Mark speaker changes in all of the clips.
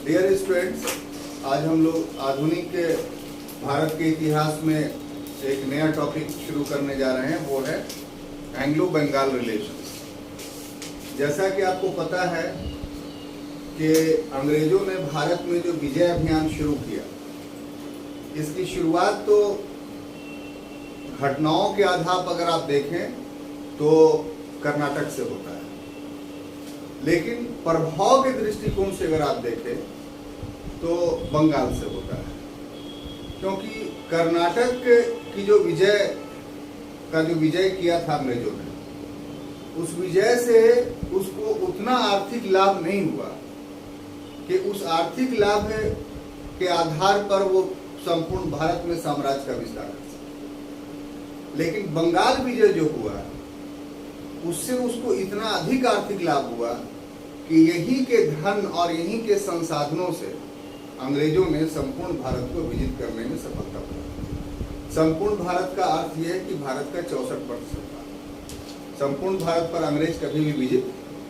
Speaker 1: Dear students, आज हम लोग आधुनिक भारत के इतिहास में एक नया टॉपिक शुरू करने जा रहे हैं, वो है एंग्लो बंगाल रिलेशंस। जैसा कि आपको पता है कि अंग्रेजों ने भारत में जो विजय अभियान शुरू किया, इसकी शुरुआत तो घटनाओं के आधार पर अगर आप देखें तो कर्नाटक से होता है, लेकिन प्रभाव के दृष्टिकोण से अगर आप देखें तो बंगाल से होता है। क्योंकि कर्नाटक की जो विजय किया था अंग्रेजों ने, उस विजय से उसको उतना आर्थिक लाभ नहीं हुआ कि उस आर्थिक लाभ के आधार पर वो संपूर्ण भारत में साम्राज्य का विस्तार कर सके। लेकिन बंगाल विजय जो हुआ, उससे उसको इतना अधिक आर्थिक लाभ हुआ कि यहीं के धन और यहीं के संसाधनों से अंग्रेजों ने संपूर्ण भारत को विजित करने में सफलता पाई। संपूर्ण भारत का अर्थ यह है कि भारत का 64% था। संपूर्ण भारत पर अंग्रेज कभी भी विजित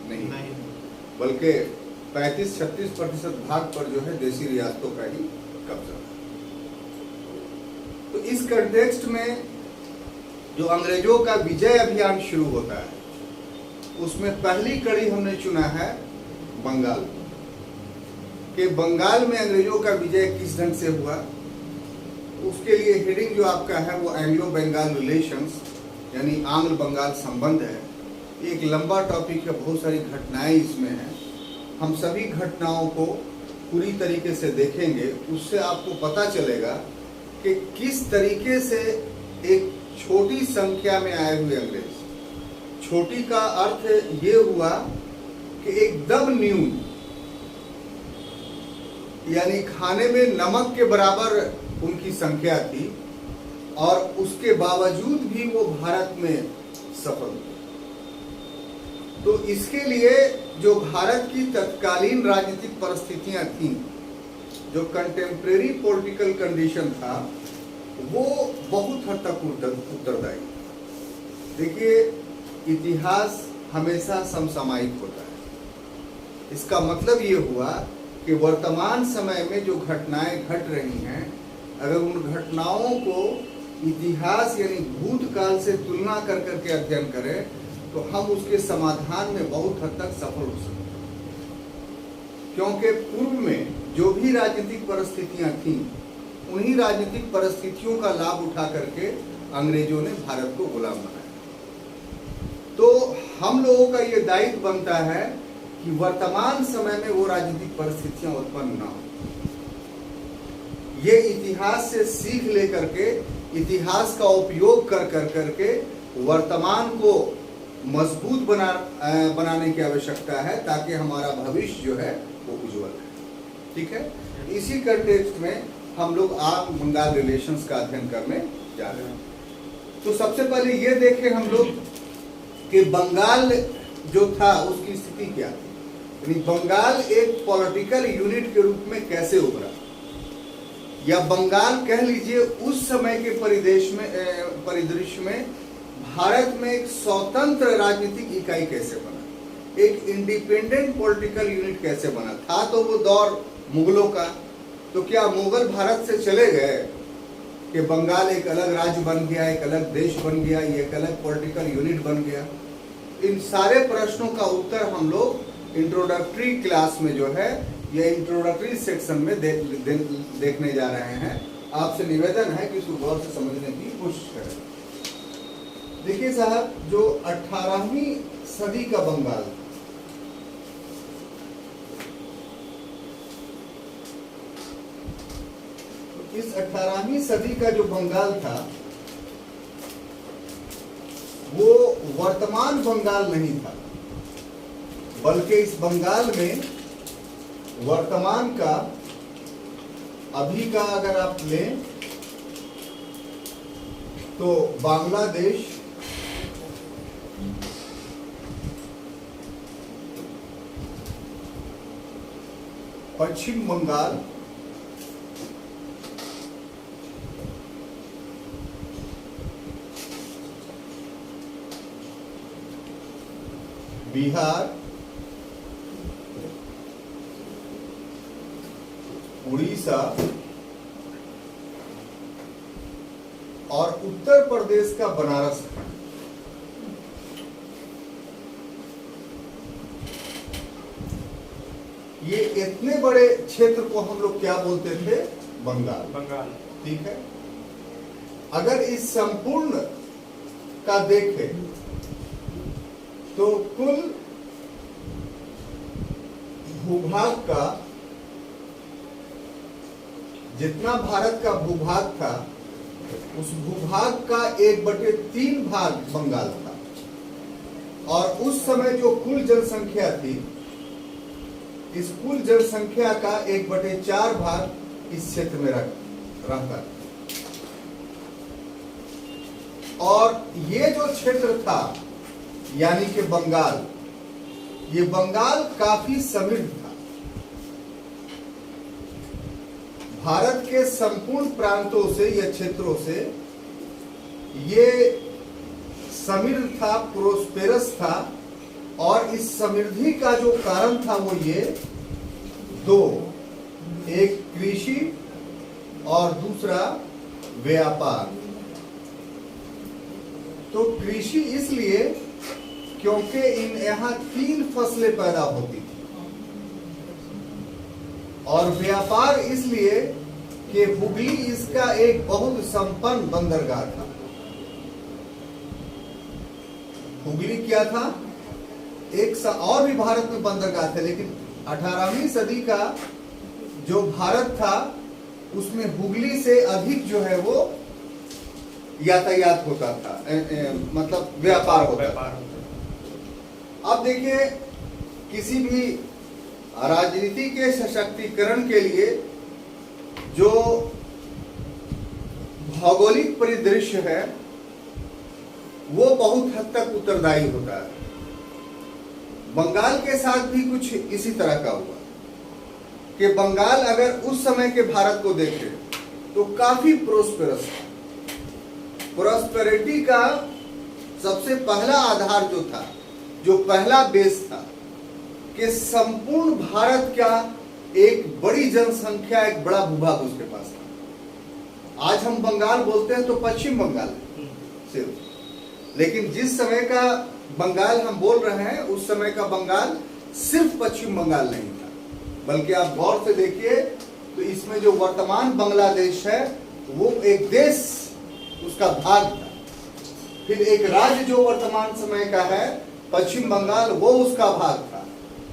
Speaker 1: नहीं, बल्कि 35-36% भाग पर जो है देसी रियासतों का ही कब्जा। तो इस कंटेक्स्ट में जो अंग्रेजों का विजय अभियान शुरू होता है, उसमें पहली कड़ी हमने चुना है बंगाल कि बंगाल में अंग्रेजों का विजय किस ढंग से हुआ। उसके लिए हेडिंग जो आपका है वो एंग्लो बंगाल रिलेशंस यानी आंग्ल बंगाल संबंध है। एक लंबा टॉपिक है, बहुत सारी घटनाएं इसमें हैं। हम सभी घटनाओं को पूरी तरीके से देखेंगे, उससे आपको पता चलेगा कि किस तरीके से एक छोटी संख्या में आए हुए अंग्रेज, छोटी का अर्थ ये हुआ कि एकदम न्यून, यानी खाने में नमक के बराबर उनकी संख्या थी, और उसके बावजूद भी वो भारत में सफल हुए। तो इसके लिए जो भारत की तत्कालीन राजनीतिक परिस्थितियां थीं, जो कंटेम्प्रेरी पॉलिटिकल कंडीशन था, वो बहुत हद तक उत्तरदायी। देखिए, इतिहास हमेशा समसामयिक होता है। इसका मतलब ये हुआ कि वर्तमान समय में जो घटनाएं घट रही हैं, अगर उन घटनाओं को इतिहास यानी भूतकाल से तुलना कर करके अध्ययन करें तो हम उसके समाधान में बहुत हद तक सफल हो सकते हैं। क्योंकि पूर्व में जो भी राजनीतिक परिस्थितियां थीं, उन्हीं राजनीतिक परिस्थितियों का लाभ उठा करके अंग्रेजों ने भारत को गुलाम बनाया। तो हम लोगों का ये दायित्व बनता है कि वर्तमान समय में वो राजनीतिक परिस्थितियां उत्पन्न ना हो। ये इतिहास से सीख लेकर के, इतिहास का उपयोग कर करके वर्तमान को मजबूत बनाने की आवश्यकता है, ताकि हमारा भविष्य जो है वो उज्जवल है। ठीक है, इसी कंटेक्स्ट में हम लोग आंग्ल बंगाल रिलेशंस का अध्ययन करने जा रहे हैं। तो सबसे पहले ये देखें हम लोग कि बंगाल जो था उसकी स्थिति क्या थी, यानी बंगाल एक पॉलिटिकल यूनिट के रूप में कैसे उभरा, या बंगाल कह लीजिए उस समय के परिदृश्य में भारत में एक स्वतंत्र राजनीतिक इकाई कैसे बना, एक इंडिपेंडेंट पॉलिटिकल यूनिट कैसे बना। था तो वो दौर मुगलों का, तो क्या मुगल भारत से चले गए कि बंगाल एक अलग राज्य बन गया, एक अलग देश बन गया, ये एक अलग पॉलिटिकल यूनिट बन गया? इन सारे प्रश्नों का उत्तर हम लोग इंट्रोडक्टरी क्लास में जो है, या इंट्रोडक्टरी सेक्शन में देखने जा रहे हैं। आपसे निवेदन है कि इसको गौर से समझने की कोशिश करें। देखिए साहब, जो 18वीं सदी का बंगाल, इस 18वीं सदी का जो बंगाल था, वो वर्तमान बंगाल नहीं था, बल्कि इस बंगाल में वर्तमान का, अभी का अगर आप लें तो बांग्लादेश, पश्चिम बंगाल, बिहार, उड़ीसा और उत्तर प्रदेश का बनारस खंड। ये इतने बड़े क्षेत्र को हम लोग क्या बोलते थे? बंगाल।
Speaker 2: बंगाल।
Speaker 1: ठीक है। अगर इस संपूर्ण का देखें तो कुल भूभाग का, जितना भारत का भूभाग था, उस भूभाग का 1/3 भाग बंगाल था। और उस समय जो कुल जनसंख्या थी, इस कुल जनसंख्या का 1/4 भाग इस क्षेत्र में रहता था। और ये जो क्षेत्र था यानी कि बंगाल, ये बंगाल काफी समृद्ध था। भारत के संपूर्ण प्रांतों से या क्षेत्रों से ये समृद्ध था, प्रोस्पेरस था। और इस समृद्धि का जो कारण था वो ये दो, एक कृषि और दूसरा व्यापार। तो कृषि इसलिए क्योंकि यहाँ 3 फसलें पैदा होती थी, और व्यापार इसलिए कि हुगली इसका एक बहुत संपन्न बंदरगाह था। हुगली क्या था? और भी भारत में बंदरगाह थे, लेकिन 18वीं सदी का जो भारत था उसमें हुगली से अधिक जो है वो यातायात होता था, मतलब व्यापार होता था। अब देखिए, किसी भी राजनीति के सशक्तिकरण के लिए जो भौगोलिक परिदृश्य है वो बहुत हद तक उत्तरदायी होता है। बंगाल के साथ भी कुछ इसी तरह का हुआ कि बंगाल अगर उस समय के भारत को देखें तो काफी प्रोस्पेरस था। प्रोस्पेरिटी का सबसे पहला आधार जो था, जो पहला बेस था, कि संपूर्ण भारत का एक बड़ी जनसंख्या, एक बड़ा भूभाग उसके पास था। आज हम बंगाल बोलते हैं तो पश्चिम बंगाल सिर्फ, लेकिन जिस समय का बंगाल हम बोल रहे हैं उस समय का बंगाल सिर्फ पश्चिम बंगाल नहीं था, बल्कि आप गौर से देखिए तो इसमें जो वर्तमान बांग्लादेश है वो एक देश, उसका भाग था। फिर एक राज्य जो वर्तमान समय का है पश्चिम बंगाल, वो उसका भाग था।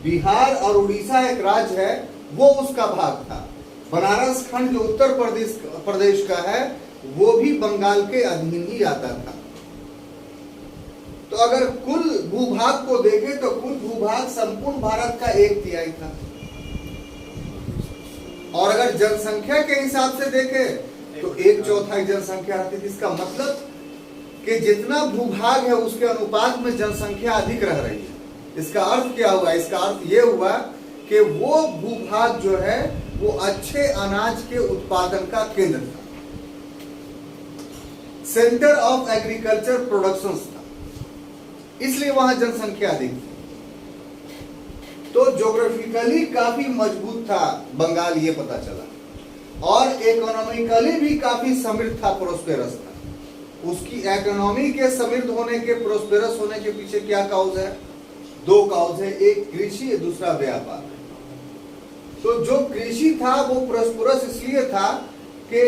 Speaker 1: बिहार और उड़ीसा एक राज्य है, वो उसका भाग था। बनारस खंड जो उत्तर प्रदेश का है वो भी बंगाल के अधीन ही आता था। तो अगर कुल भूभाग को देखें तो कुल भूभाग संपूर्ण भारत का 1/3 था। और अगर जनसंख्या के हिसाब से देखें तो 1/4 जनसंख्या रहती थी। इसका मतलब कि जितना भूभाग है उसके अनुपात में जनसंख्या अधिक रह रही है। इसका अर्थ क्या हुआ? इसका अर्थ ये हुआ कि वो भूभाग जो है वो अच्छे अनाज के उत्पादन का केंद्र था, सेंटर ऑफ एग्रीकल्चर प्रोडक्शन था, इसलिए वहां जनसंख्या अधिक थी। तो ज्योग्राफिकली काफी मजबूत था बंगाल, ये पता चला। और इकोनॉमिकली भी काफी समृद्ध था, प्रोस्पेरस था। उसकी इकोनॉमी के समृद्ध होने के, प्रोस्पेरस होने के पीछे क्या काउज है? 2 काउज है, एक कृषि, दूसरा व्यापार। तो जो कृषि था वो प्रोस्पेरस इसलिए था कि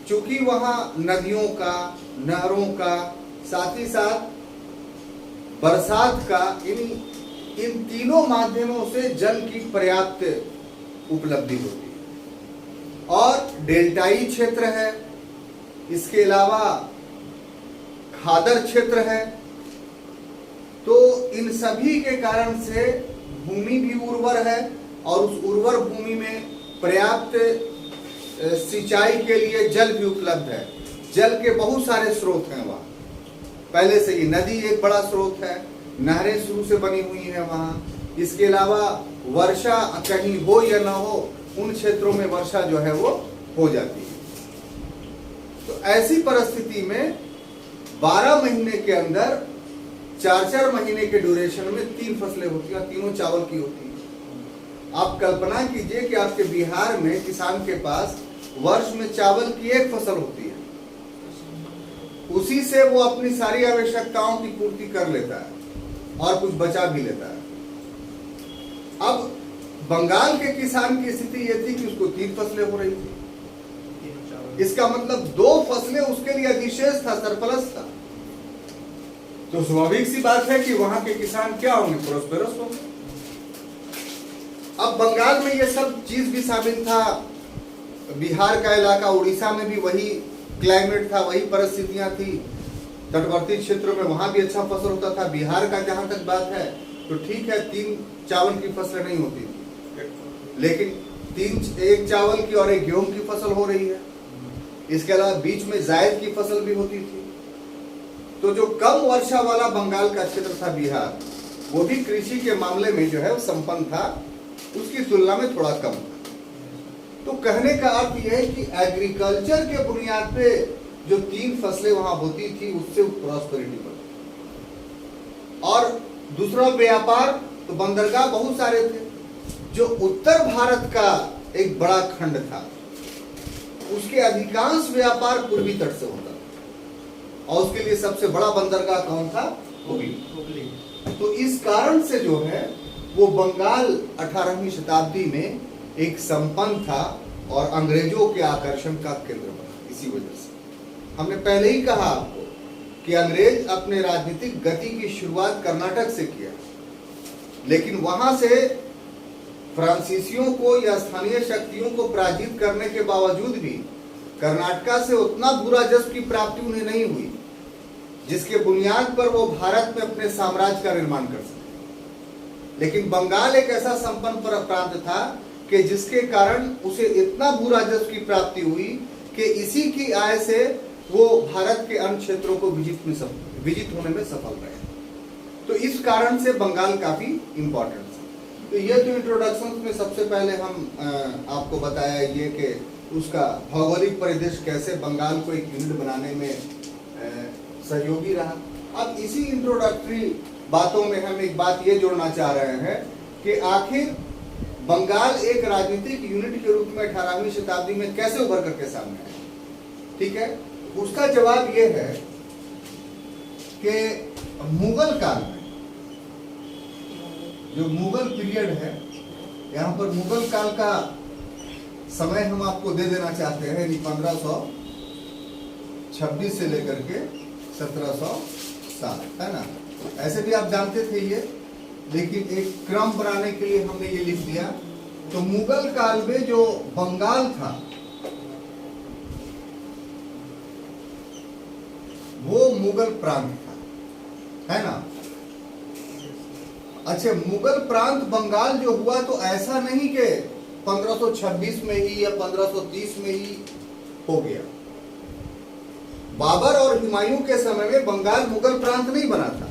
Speaker 1: चूंकि वहां नदियों का, नहरों का, साथ ही साथ बरसात का, इन तीनों माध्यमों से जल की पर्याप्त उपलब्धि होती है। और डेल्टाई क्षेत्र है, इसके अलावा खादर क्षेत्र है। तो इन सभी के कारण से भूमि भी उर्वर है और उस उर्वर भूमि में पर्याप्त सिंचाई के लिए जल भी उपलब्ध है। जल के बहुत सारे स्रोत हैं वहाँ, पहले से ही नदी एक बड़ा स्रोत है, नहरें शुरू से बनी हुई हैं वहाँ। इसके अलावा वर्षा कहीं हो या ना हो, उन क्षेत्रों में वर्षा जो है वो हो जाती है। तो ऐसी परिस्थिति में 12 महीने के अंदर 4-4 महीने के ड्यूरेशन में 3 फसलें होती हैं, तीनों चावल की होती हैं। आप कल्पना कीजिए कि आपके बिहार में किसान के पास वर्ष में चावल की एक फसल होती है, उसी से वो अपनी सारी आवश्यकताओं की पूर्ति कर लेता है और कुछ बचा भी लेता है। अब बंगाल के किसान की स्थिति ये थी कि उसको 3 फसलें हो रही थी, इसका मतलब 2 फसलें उसके लिए अधिशेष था, सरप्लस था। तो स्वाभाविक सी बात है कि वहां के किसान क्या होंगे, प्रोस्पेरस होंगे। अब बंगाल में ये सब चीज भी शामिल था, बिहार का इलाका, उड़ीसा में भी वही क्लाइमेट था, वही परिस्थितियां थी, तटवर्ती क्षेत्रों में वहां भी अच्छा फसल होता था। बिहार का जहां तक बात है तो ठीक है, 3 चावल की फसलें नहीं होती थी, लेकिन एक चावल की और एक गेहूं की फसल हो रही है। इसके अलावा बीच में जायद की फसल भी होती थी। तो जो कम वर्षा वाला बंगाल का क्षेत्र था बिहार, वो भी कृषि के मामले में जो है वो संपन्न था, उसकी तुलना में थोड़ा कम था। तो कहने का अर्थ यह है कि एग्रीकल्चर के बुनियाद पे जो 3 फसलें वहां होती थी, उससे प्रॉस्पेरिटी बढ़ी। और दूसरा व्यापार, तो बंदरगाह बहुत सारे थे। जो उत्तर भारत का एक बड़ा खंड था, उसके अधिकांश व्यापार पूर्वी तट से होता था, और उसके लिए सबसे बड़ा बंदरगाह कौन था? हुगली। तो इस कारण से जो है वो बंगाल 18वीं शताब्दी में एक संपन्न था और अंग्रेजों के आकर्षण का केंद्र बना। इसी वजह से हमने पहले ही कहा आपको कि अंग्रेज अपने राजनीतिक गति की शुरुआत कर्नाटक से किया, लेकिन वहां से फ्रांसीसियों को या स्थानीय शक्तियों को पराजित करने के बावजूद भी कर्नाटका से उतना बुरा जस की प्राप्ति उन्हें नहीं हुई जिसके बुनियाद पर वो भारत में अपने साम्राज्य का निर्माण कर सके। लेकिन बंगाल एक ऐसा संपन्न प्रांत था कि जिसके कारण उसे इतना बुरा जस की प्राप्ति हुई कि इसी की आय से वो भारत के अन्य क्षेत्रों को विजित होने में सफल रहे। तो इस कारण से बंगाल काफी इंपॉर्टेंट था। तो ये तो इंट्रोडक्शन में सबसे पहले हम आपको बताया ये कि उसका भौगोलिक परिदृश्य कैसे बंगाल को एक यूनिट बनाने में सहयोगी रहा। अब इसी इंट्रोडक्टरी बातों में हम एक बात ये जोड़ना चाह रहे हैं कि आखिर बंगाल एक राजनीतिक यूनिट के रूप में 18वीं शताब्दी में कैसे उभर करके सामने आया। ठीक है, उसका जवाब ये है कि मुगल काल में, जो मुगल पीरियड है, यहाँ पर मुगल काल का समय हम आपको दे देना चाहते हैं, 1526 से लेकर के 1707, है ना। ऐसे भी आप जानते थे ये, लेकिन एक क्रम बनाने के लिए हमने ये लिख दिया। तो मुगल काल में जो बंगाल था वो मुगल प्रांत था, है ना। अच्छा, मुगल प्रांत बंगाल जो हुआ तो ऐसा नहीं कि 1526 में ही या 1530 में ही हो गया। बाबर और हुमायूं के समय में बंगाल मुगल प्रांत नहीं बना था,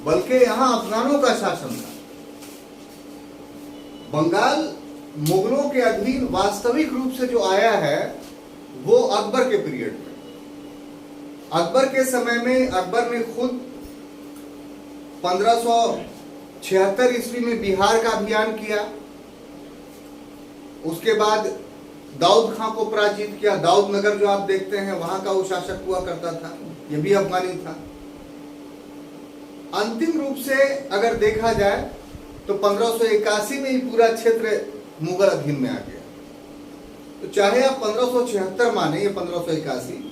Speaker 1: बल्कि यहां अफगानों का शासन था। बंगाल मुगलों के अधीन वास्तविक रूप से जो आया है वो अकबर के पीरियड में। अकबर के समय में अकबर ने खुद 1576 ईस्वी में बिहार का अभियान किया। उसके बाद दाऊद खां को पराजित किया। दाऊद नगर जो आप देखते हैं वहां का वो शासक हुआ करता था, यह भी अफगानी था। अंतिम रूप से अगर देखा जाए तो 1581 में ही पूरा क्षेत्र मुगल अधीन में आ गया। तो चाहे आप 1576 माने या 1581,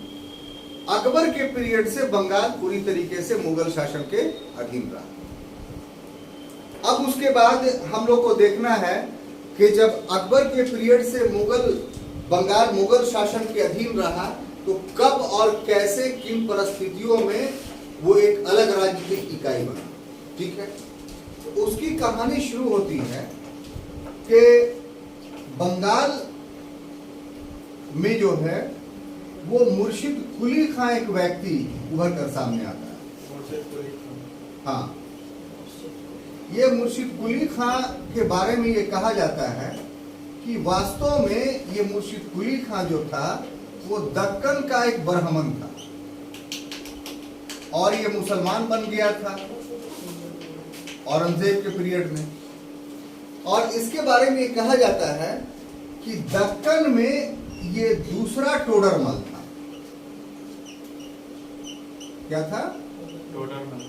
Speaker 1: अकबर के पीरियड से बंगाल पूरी तरीके से मुगल शासन के अधीन रहा। अब उसके बाद हम लोग को देखना है कि जब अकबर के पीरियड से बंगाल मुगल शासन के अधीन रहा तो कब और कैसे किन परिस्थितियों में वो एक अलग राजनीतिक इकाई बना। ठीक है, तो उसकी कहानी शुरू होती है कि बंगाल में जो है वो मुर्शिद कुली खां एक व्यक्ति उभर कर सामने आता है। हाँ, ये मुर्शिद कुली खां के बारे में ये कहा जाता है कि वास्तव में ये मुर्शिद कुली खां जो था वो दक्कन का एक ब्राह्मण था और ये मुसलमान बन गया था औरंगजेब के पीरियड में। और इसके बारे में कहा जाता है कि दक्कन में ये दूसरा टोडरमल था। क्या था? टोडरमल।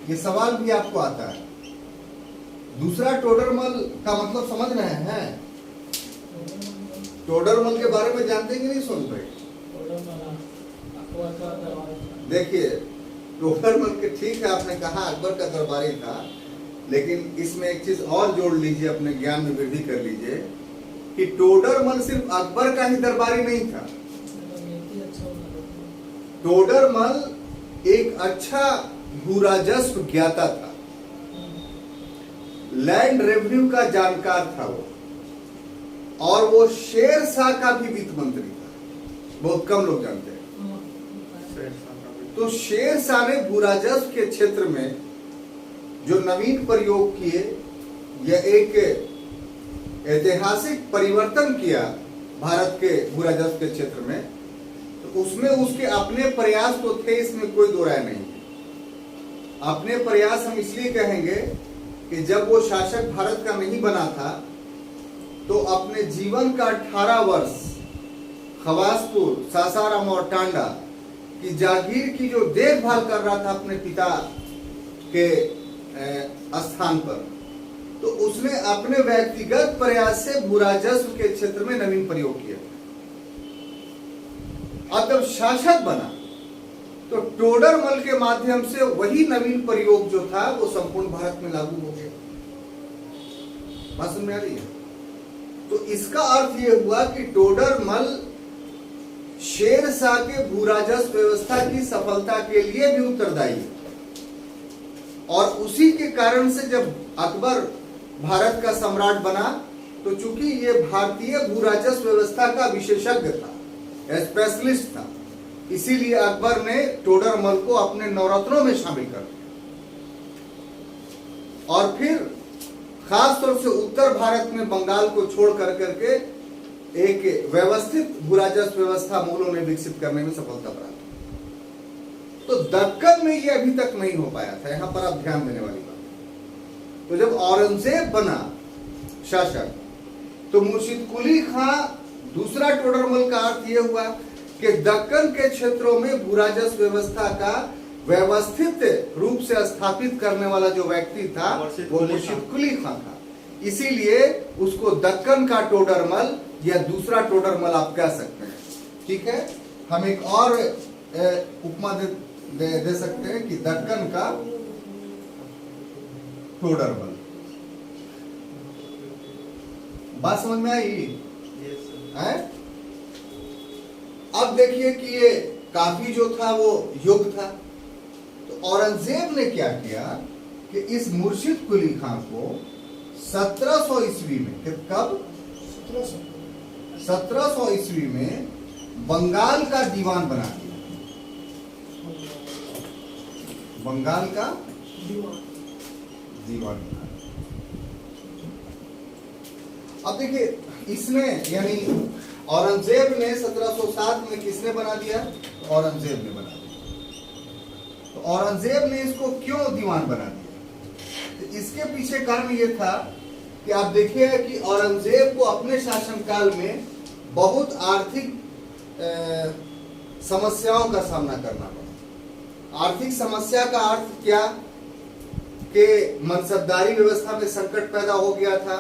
Speaker 1: ये सवाल भी आपको आता है, दूसरा टोडरमल का मतलब समझ रहे हैं? टोडरमल के बारे में जानते कि नहीं सुन रहे? देखिए, टोडरमल के ठीक है, आपने कहा अकबर का दरबारी था, लेकिन इसमें एक चीज और जोड़ लीजिए, अपने ज्ञान में वृद्धि कर लीजिए कि टोडरमल सिर्फ अकबर का ही दरबारी नहीं था। टोडरमल एक अच्छा भूराजस्व ज्ञाता था, लैंड रेवेन्यू का जानकार था वो, और वो शेर शाह का भी वित्त मंत्री था। बहुत कम लोग जानते हैं। तो शेर शाह ने भूराजस्व के क्षेत्र में जो नवीन प्रयोग किए, यह एक ऐतिहासिक परिवर्तन किया भारत के भूराजस्व के क्षेत्र में, तो उसमें उसके अपने प्रयास तो थे, इसमें कोई दो राय नहीं। अपने प्रयास हम इसलिए कहेंगे कि जब वो शासक भारत का नहीं बना था, तो अपने जीवन का 18 वर्ष खवासपुर, सासाराम और टांडा की जागीर की जो देखभाल कर रहा था अपने पिता के स्थान पर, तो उसने अपने व्यक्तिगत प्रयास से भूराजस्व के क्षेत्र में नवीन प्रयोग किया। अब जब शासक बना तो टोडरमल के माध्यम से वही नवीन प्रयोग जो था वो संपूर्ण भारत में लागू हो गया। बात समझ में आ रही है? तो इसका अर्थ यह हुआ कि टोडरमल शेर शाह के भूराजस्व व्यवस्था की सफलता के लिए भी उत्तरदायी है, और उसी के कारण से जब अकबर भारत का सम्राट बना, तो चूंकि ये भारतीय भूराजस्व व्यवस्था का विशेषज्ञ था, स्पेशलिस्ट था, इसीलिए अकबर ने टोडरमल को अपने नवरत्नों में शामिल कर दिया। और फिर खास तौर से उत्तर भारत में बंगाल को छोड़ कर करके एक व्यवस्थित भूराजस्व व्यवस्था उन्होंने विकसित करने में सफलता प्राप्त। तो दक्कन में ये अभी तक नहीं हो पाया था, यहां पर आप ध्यान देने वाली बात। तो जब औरंगजेब बना शासक, तो मुर्शिद कुली खां दूसरा टोडरमल का अर्थ यह हुआ कि दक्कन के क्षेत्रों में भूराजस्व व्यवस्था का व्यवस्थित रूप से स्थापित करने वाला जो व्यक्ति था वो मुर्शिद कुली खां था। इसीलिए उसको दक्कन का टोडरमल या दूसरा टोडरमल आप कह सकते हैं। ठीक है, हम एक और उपमा दे सकते हैं कि दक्कन का टोडरमल। बात समझ में आई? अब देखिए कि ये काफी जो था वो युग था। तो औरंगजेब ने क्या किया कि इस मुर्शिद कुली खां को 1700 ईस्वी में, कब? 1700 ईस्वी में बंगाल का दीवान बना दिया। बंगाल का दीवान बना। अब देखिए इसमें, यानी औरंगजेब ने 1707 में किसने बना दिया? औरंगजेब ने बना दिया। तो औरंगजेब ने इसको क्यों दीवान बना दिया? तो इसके पीछे कारण यह था कि आप देखिए कि औरंगजेब को अपने शासनकाल में बहुत आर्थिक समस्याओं का सामना करना पड़ा। आर्थिक समस्या का अर्थ क्या कि मनसबदारी व्यवस्था में संकट पैदा हो गया था।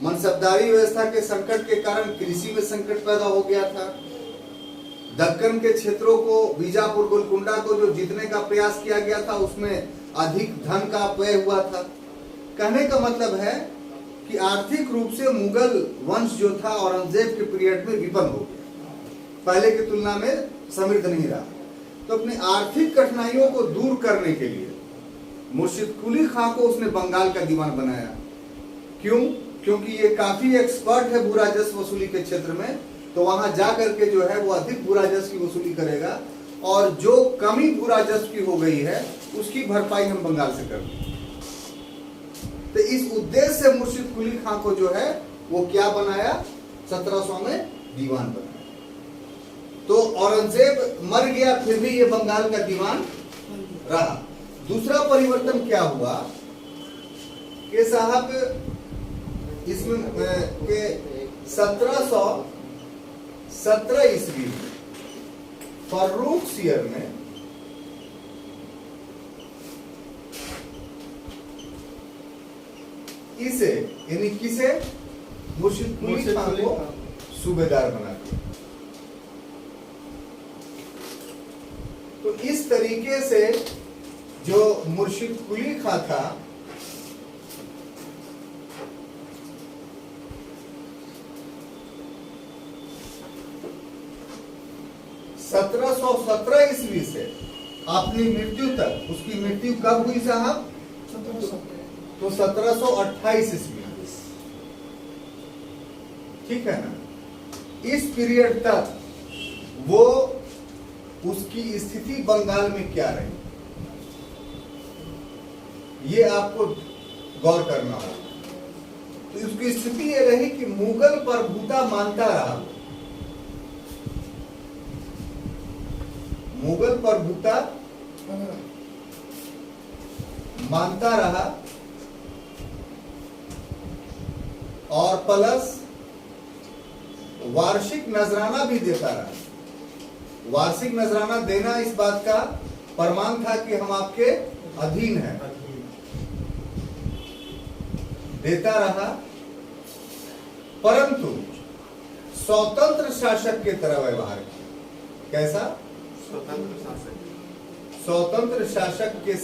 Speaker 1: मनसबदारी व्यवस्था के संकट के कारण कृषि में संकट पैदा हो गया था। दक्कन के क्षेत्रों को, बीजापुर, गोलकुंडा को जो जीतने का प्रयास किया गया था, उसमें अधिक धन का अपव्यय हुआ था। कहने का मतलब है कि आर्थिक रूप से मुगल वंश जो था औरंगजेब के पीरियड में विपन्न हो गया, पहले की तुलना में समृद्ध नहीं रहा। तो अपनी आर्थिक कठिनाइयों को दूर करने के लिए मुर्शिद कुली खां को उसने बंगाल का दीवान बनाया। क्यों? क्योंकि ये काफी एक्सपर्ट है भूराजस्व वसूली के क्षेत्र में, तो वहां जाकर के जो है वो अधिक भूराजस्व की वसूली करेगा, और जो कमी भूराजस्व की हो गई है उसकी भरपाई हम बंगाल से कर देंगे। तो इस उद्देश्य से मुर्शिद कुली खां को जो है वो क्या बनाया? 1700 में दीवान बनाया। तो औरंगजेब मर गया, फिर भी ये बंगाल का दीवान रहा। दूसरा परिवर्तन क्या हुआ कि साहब इसमें के 1717 ईस्वी में फर्रुखसियर में इसे यानी किसे मुर्शिद कुली खान को सूबेदार बना दिया। तो इस तरीके से जो मुर्शिद कुली खां था, सत्रह सौ 17 ईस्वी से अपनी मृत्यु तक, उसकी मृत्यु कब हुई साहब? तो 1728 ईस्वी, ठीक है ना। इस पीरियड तक वो उसकी स्थिति बंगाल में क्या रही, ये आपको गौर करना होगा। तो उसकी स्थिति ये रही कि मुगल प्रभुता मानता रहा, मुगल प्रभुता मानता रहा और प्लस वार्षिक नजराना भी देता रहा। वार्षिक नजराना देना इस बात का प्रमाण था कि हम आपके अधीन हैं, देता रहा, परंतु स्वतंत्र शासक की तरह व्यवहार किया। कैसा? स्वतंत्र शासक के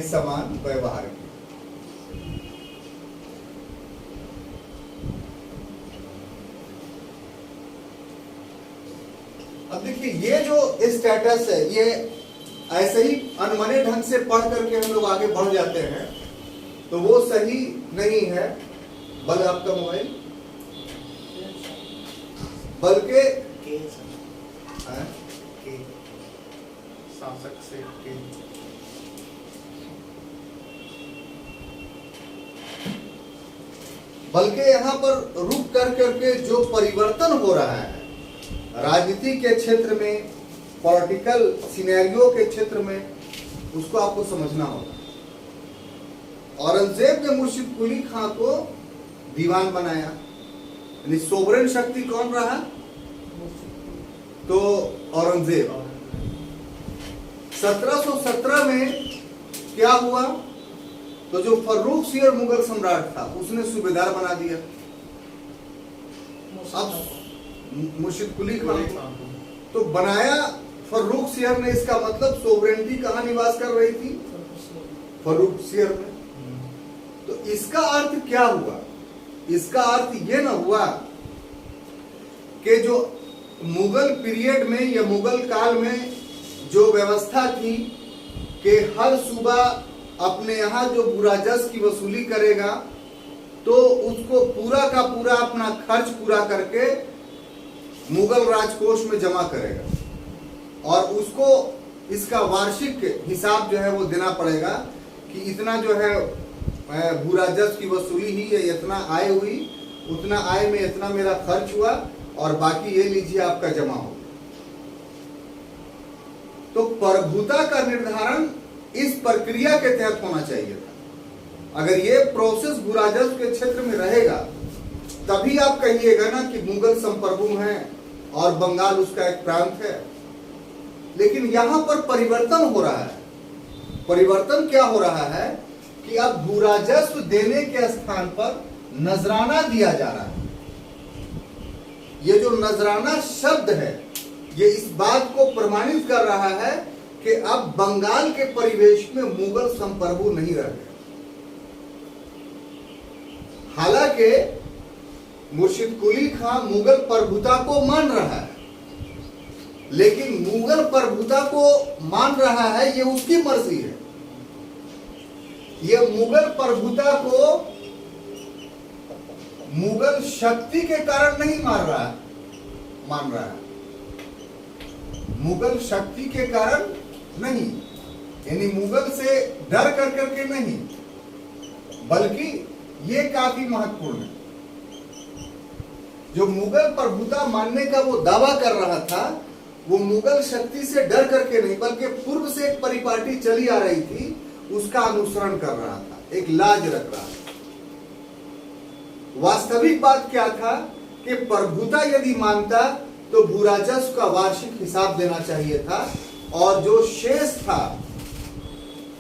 Speaker 1: समान व्यवहार किया। अब देखिए, ये जो स्टेटस है, ये ऐसे ही अनमने ढंग से पढ़ करके हम लोग आगे बढ़ जाते हैं, तो वो सही नहीं है। बल आपका मोबाइल, बल्कि
Speaker 2: शासक से
Speaker 1: बल्कि यहाँ पर रुक कर करके जो परिवर्तन हो रहा है राजनीति के क्षेत्र में, पॉलिटिकल सिनेरियो के क्षेत्र में, उसको आपको समझना होगा। औरंगजेब ने मुर्शिद कुली खां को दीवान बनाया, यानी सोवरेन शक्ति कौन रहा? तो औरंगजेब। 1717 में क्या हुआ? तो जो फर्रुखसियर मुगल सम्राट था, उसने सूबेदार बना दिया। अब मुर्शिद कुली खान तो बनाया फर्रुखसियर ने, इसका मतलब सोवरेनिटी कहां निवास कर रही थी? फर्रुखसियर में। तो इसका अर्थ क्या हुआ? इसका अर्थ यह ना हुआ कि जो मुगल पीरियड में या मुगल काल में जो व्यवस्था थी कि हर सूबा अपने यहाँ जो बुराजस की वसूली करेगा, तो उसको पूरा का पूरा अपना खर्च पूरा करके मुगल राजकोष में जमा करेगा और उसको इसका वार्षिक हिसाब जो है वो देना पड़ेगा कि इतना जो है बुराजस की वसूली ही है, इतना आय हुई, उतना आय में इतना मेरा खर्च हुआ और बाकी ये लीजिए आपका जमा हो। तो प्रभुता का निर्धारण इस प्रक्रिया के तहत होना चाहिए था। अगर ये प्रोसेस बुराजस के क्षेत्र में रहेगा, तभी आप कहिएगा ना कि मुगल संप्रभु हैं और बंगाल उसका एक प्रांत है। लेकिन यहां पर परिवर्तन हो रहा है। परिवर्तन क्या हो रहा है कि अब बुराजस्व देने के स्थान पर नजराना दिया जा रहा है। ये जो नजराना शब्द है, ये इस बात को प्रमाणित कर रहा है कि अब बंगाल के परिवेश में मुगल संप्रभु नहीं रह गए। हालांकि मुर्शिद कुली खां मुगल प्रभुता को मान रहा है, लेकिन मुगल प्रभुता को मान रहा है ये उसकी मर्जी है। ये मुगल प्रभुता को मुगल शक्ति के कारण नहीं मान रहा है, मुगल शक्ति के कारण नहीं, यानी मुगल से डर कर करके नहीं, बल्कि ये काफी महत्वपूर्ण है। जो मुगल प्रभुता मानने का वो दावा कर रहा था, वो मुगल शक्ति से डर करके नहीं, बल्कि पूर्व से एक परिपाटी चली आ रही थी, उसका अनुसरण कर रहा था। एक लाज रख रहा था। वास्तविक बात क्या था कि प्रभुता यदि मानता तो भूराजस्व का वार्षिक हिसाब देना चाहिए था, और जो शेष था,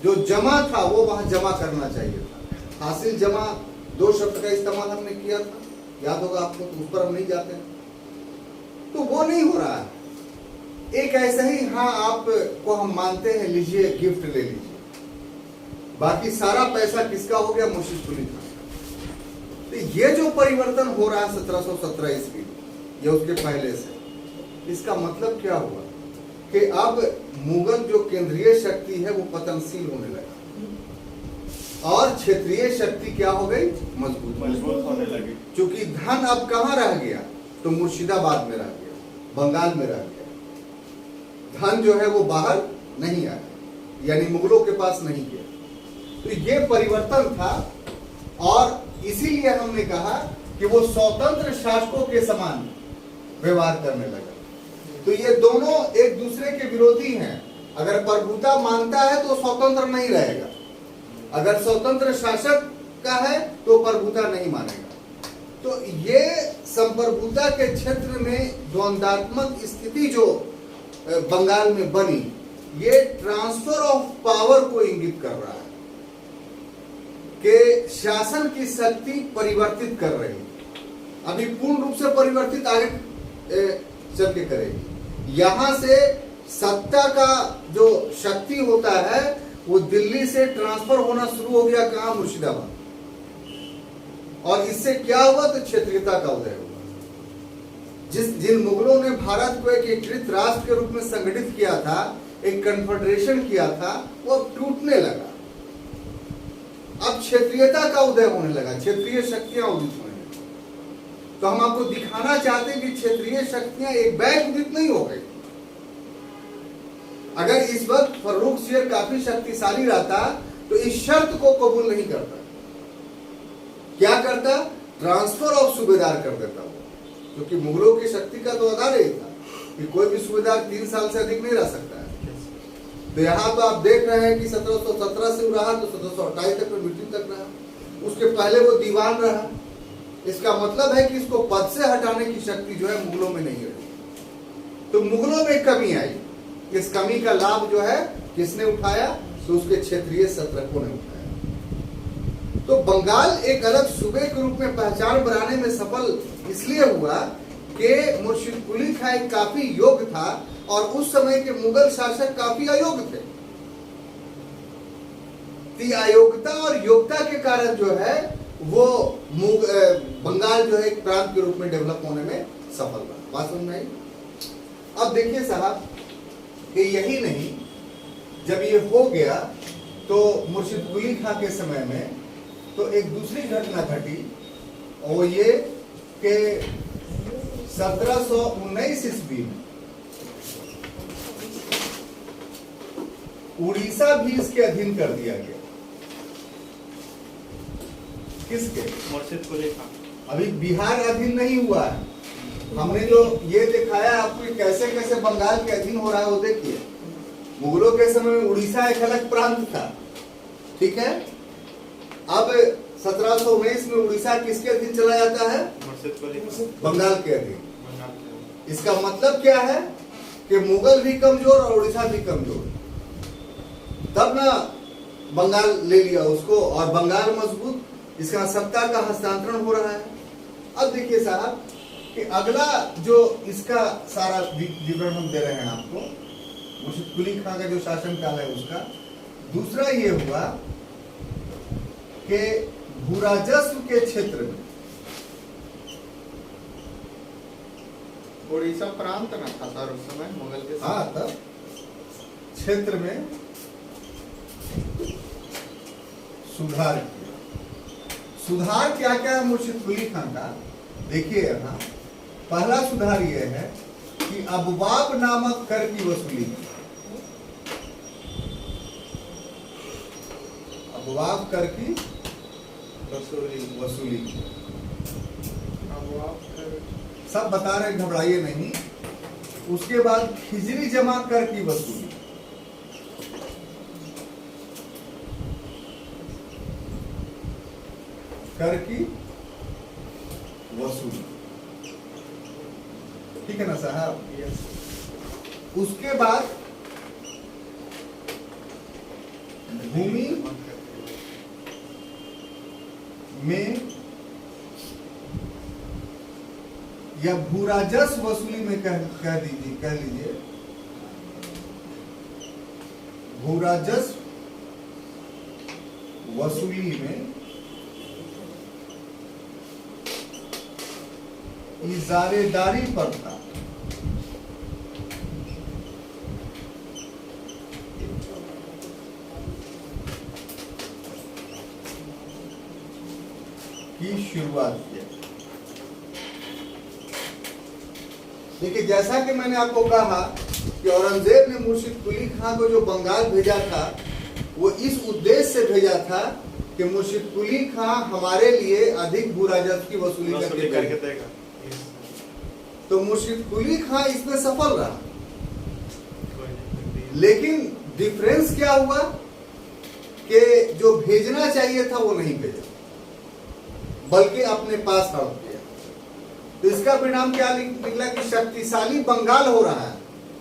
Speaker 1: जो जमा था, वो वहां जमा करना चाहिए था। हासिल जमा 2 शब्द का इस्तेमाल हमने किया था, याद होगा आपको, तो उस पर हम नहीं जाते। तो वो नहीं हो रहा है। एक ऐसा ही, हाँ आपको हम मानते हैं, लीजिए गिफ्ट ले लीजिए, बाकी सारा पैसा किसका हो गया? मुर्शिद कुली खान का। तो ये जो परिवर्तन हो रहा है 1717 ईस्वी या उसके पहले से, इसका मतलब क्या हुआ कि अब मुगल जो केंद्रीय शक्ति है वो पतनशील होने लगा और क्षेत्रीय शक्ति क्या हो गई? मजबूत
Speaker 2: होने लगी।
Speaker 1: क्योंकि धन अब कहां रह गया? तो मुर्शिदाबाद में रह गया, बंगाल में रह गया। धन जो है वो बाहर नहीं आया, यानी मुगलों के पास नहीं गया। तो ये परिवर्तन था, और इसीलिए हमने कहा कि वो स्वतंत्र शासकों के समान व्यवहार करने लगा। तो ये दोनों एक दूसरे के विरोधी हैं। अगर प्रभुता मानता है तो स्वतंत्र नहीं रहेगा, अगर स्वतंत्र शासक का है तो प्रभुता नहीं मानेगा। तो ये संप्रभुता के क्षेत्र में द्वंद्वात्मक स्थिति जो बंगाल में बनी, ये ट्रांसफर ऑफ पावर को इंगित कर रहा है कि शासन की शक्ति परिवर्तित कर रही है। अभी पूर्ण रूप से परिवर्तित आगे चल के करेगी। यहां से सत्ता का जो शक्ति होता है वो दिल्ली से ट्रांसफर होना शुरू हो गया, कहां? मुर्शिदाबाद। और इससे क्या हुआ? तो क्षेत्रीयता का उदय हुआ। जिन मुगलों ने भारत को एक एकीकृत राष्ट्र के रूप में संगठित किया था, एक कन्फेडरेशन किया था, वो अब टूटने लगा। अब क्षेत्रीयता का उदय होने लगा, क्षेत्रीय शक्तियां उदित होने लगी। तो हम आपको दिखाना चाहते हैं कि क्षेत्रीय शक्तियां एक बैग उदित नहीं हो गई। अगर इस वक्त फर्रुख शेर काफी शक्तिशाली रहता तो इस शर्त को कबूल नहीं करता। क्या करता? ट्रांसफर ऑफ सूबेदार कर देता वो, क्योंकि मुगलों की शक्ति का तो आधार यही था कि कोई भी सूबेदार 3 साल से अधिक नहीं रह सकता है। तो यहाँ तो आप देख रहे हैं कि 1717 से रहा तो 1728 तक मृत्यु तक रहा। उसके पहले वो दीवान रहा। इसका मतलब है कि इसको पद से हटाने की शक्ति जो है मुगलों में नहीं रही। तो मुगलों में कमी आई। इस कमी का लाभ जो है किसने उठाया? तो उसके क्षेत्रीय सत्रकों ने उठाया। तो बंगाल एक अलग सूबे के रूप में पहचान बनाने में सफल इसलिए हुआ कि मुर्शिद कुली खान काफी योग्य था और उस समय के मुगल शासक काफी अयोग्य थे। अयोग्यता और योग्यता के कारण जो है वो बंगाल जो है एक प्रांत के रूप में डेवलप होने में सफल रहा। बात समझ में आई? अब देखिए साहब कि यही नहीं, जब ये हो गया तो मुर्शिद कुली खान के समय में तो एक दूसरी घटना घटी, और ये कि 1719 ईस्वी में उड़ीसा भी इसके अधीन कर दिया गया। किसके?
Speaker 2: मुर्शिद कुली खान।
Speaker 1: अभी बिहार अधीन नहीं हुआ है। हमने जो ये दिखाया आपको कैसे कैसे बंगाल के अधीन हो रहा है वो देखिए। मुगलों के समय में उड़ीसा एक अलग प्रांत था, ठीक है। अब 1719 में उड़ीसा किसके अधीन चला जाता है?
Speaker 2: मुर्शिद कुली खान,
Speaker 1: बंगाल के अधीन। इसका मतलब क्या है कि मुगल भी कमजोर और उड़ीसा भी कमजोर, तब ना बंगाल ले लिया उसको, और बंगाल मजबूत, इसका सत्ता का हस्तांतरण हो रहा है। अब देखिए साहब कि अगला जो इसका सारा विवरण हम दे रहे हैं आपको, मुर्शिद कुली खान का जो शासन काल है उसका। दूसरा ये हुआ कि भूराजस्व के क्षेत्र में,
Speaker 2: उड़ीसा प्रांत न था सर उस समय मुगल के।
Speaker 1: हाँ, तब क्षेत्र में सुधार किया। सुधार क्या क्या है मुर्शिद कुली खान का? देखिए यहाँ पहला सुधार यह है कि अबवाब नामक कर की वसूली की। अबवाब कर की वसूली की। सब बता रहे, घबराइए नहीं। उसके बाद खिजरी जमा कर की वसूली। कर की वसूली। ठीक है ना साहब?
Speaker 2: यस
Speaker 1: उसके बाद भूमि में या भूराजस्व वसूली में कह लीजिए भूराजस्व वसूली में इजारेदारी पर था। की शुरुआत किया। देखिए, जैसा कि मैंने आपको कहा कि औरंगजेब ने मुर्शिद कुली खां को जो बंगाल भेजा था, वो इस उद्देश्य से भेजा था कि मुर्शिद कुली खां हमारे लिए अधिक भू राजस्व की वसूली करके
Speaker 2: देगा।
Speaker 1: तो मुर्शिद कुली खां इसमें सफल रहा, लेकिन डिफरेंस क्या हुआ कि जो भेजना चाहिए था वो नहीं भेजा, बल्कि अपने पास हड़प किया। तो इसका परिणाम क्या निकला कि शक्तिशाली बंगाल हो रहा है,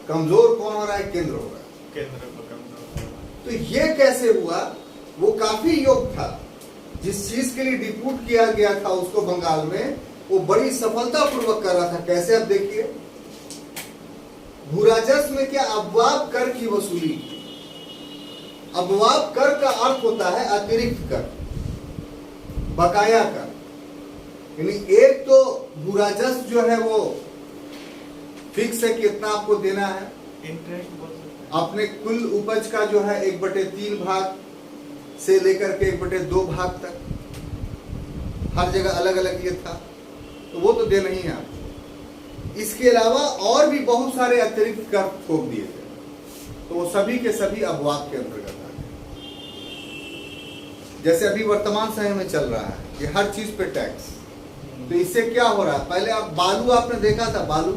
Speaker 1: कमजोर कौन हो रहा है? केंद्र हो रहा है।
Speaker 2: केंद्र को कमजोर।
Speaker 1: तो ये कैसे हुआ? वो काफी योग्य था, जिस चीज के लिए डिप्यूट किया गया था उसको बंगाल में, वो बड़ी सफलता पूर्वक कर रहा था। कैसे? आप देखिए, भूराजस्व में क्या अबवाब कर की वसूली। अबवाब कर का अर्थ होता है अतिरिक्त कर, बकाया कर। यानी एक तो भूराजस्व जो है वो फिक्स है, कितना आपको देना है,
Speaker 2: इंटरेस्ट बोल सकते हैं।
Speaker 1: अपने कुल उपज का जो है 1/3 भाग से लेकर के 1/2 भाग तक, हर जगह अलग अलग ये था, तो वो तो देना ही है आपको। इसके अलावा और भी बहुत सारे अतिरिक्त कर थोप दिए थे, तो वो सभी के सभी अबवाब के अंतर्गत आते हैं। जैसे अभी वर्तमान समय में चल रहा है कि हर चीज पे टैक्स। तो इससे क्या हो रहा है? पहले आप बालू आपने देखा था, बालू।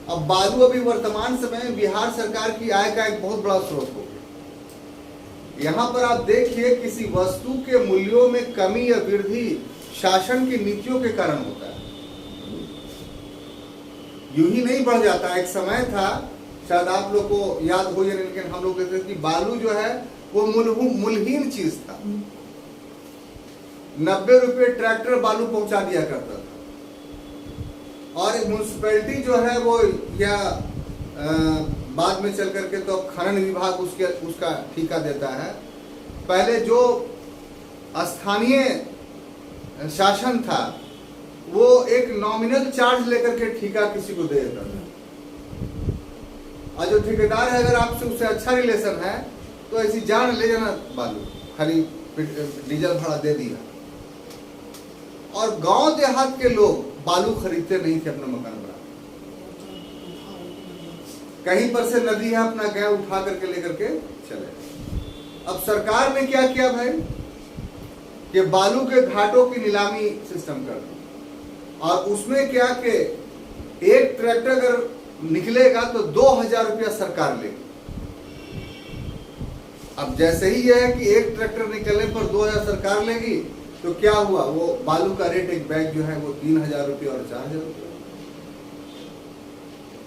Speaker 1: अब बालू अभी वर्तमान समय में बिहार सरकार की आय का एक बहुत बड़ा स्रोत हो गया। यहां पर आप देखिए, किसी वस्तु के मूल्यों में कमी या वृद्धि शासन की नीतियों के कारण होता है, यूं ही नहीं बढ़ जाता। एक समय था, शायद आप लोग को याद हो या नहीं, लेकिन हम लोग कहते थे कि बालू जो है वो मूल्यहीन चीज था। 90 रुपए ट्रैक्टर बालू पहुंचा दिया करता था। और म्युनिसिपैलिटी जो है वो, या बाद में चल करके तो खनन विभाग उसका ठेका देता है। पहले जो स्थानीय शासन था वो एक नॉमिनल चार्ज लेकर के ठेका किसी को दे देता था, और जो ठेकेदार है अगर आपसे उससे अच्छा रिलेशन है तो ऐसी जान ले जाना बालू, खाली डीजल भाड़ा दे दिया। और गांव देहात के लोग बालू खरीदते नहीं थे अपना मकान बना। कहीं पर से नदी है, अपना गए उठा करके लेकर के चले। अब सरकार ने क्या किया भाई कि बालू के घाटों की नीलामी सिस्टम कर दी, और उसमें क्या कि एक ट्रैक्टर अगर निकलेगा तो 2000 रुपया सरकार लेगी। अब जैसे ही यह है कि एक ट्रैक्टर निकलने पर 2000 सरकार लेगी, तो क्या हुआ? वो बालू का रेट एक बैग जो है वो 3000 रुपये और 4000 रुपये।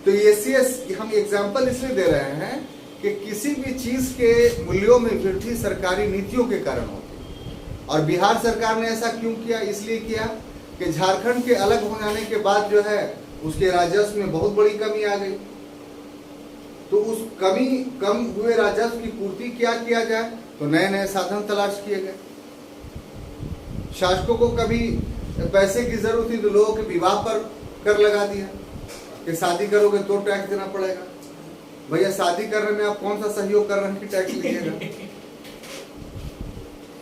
Speaker 1: तो ये हम एग्जाम्पल इसलिए दे रहे हैं कि किसी भी चीज के मूल्यों में वृद्धि सरकारी नीतियों के कारण होती है। और बिहार सरकार ने ऐसा क्यों किया? इसलिए किया कि झारखंड के अलग हो जाने के बाद जो है उसके राजस्व में बहुत बड़ी कमी आ गई। तो उस कम हुए राजस्व की पूर्ति क्या किया जाए? तो नए नए साधन तलाश किए गए। शासकों को कभी पैसे की जरूरत थी तो लोगों के विवाह पर कर लगा दिया कि शादी करोगे तो टैक्स देना पड़ेगा। भैया शादी करने में आप कौन सा सहयोग कर रहे हैं कि टैक्स लीजिएगा?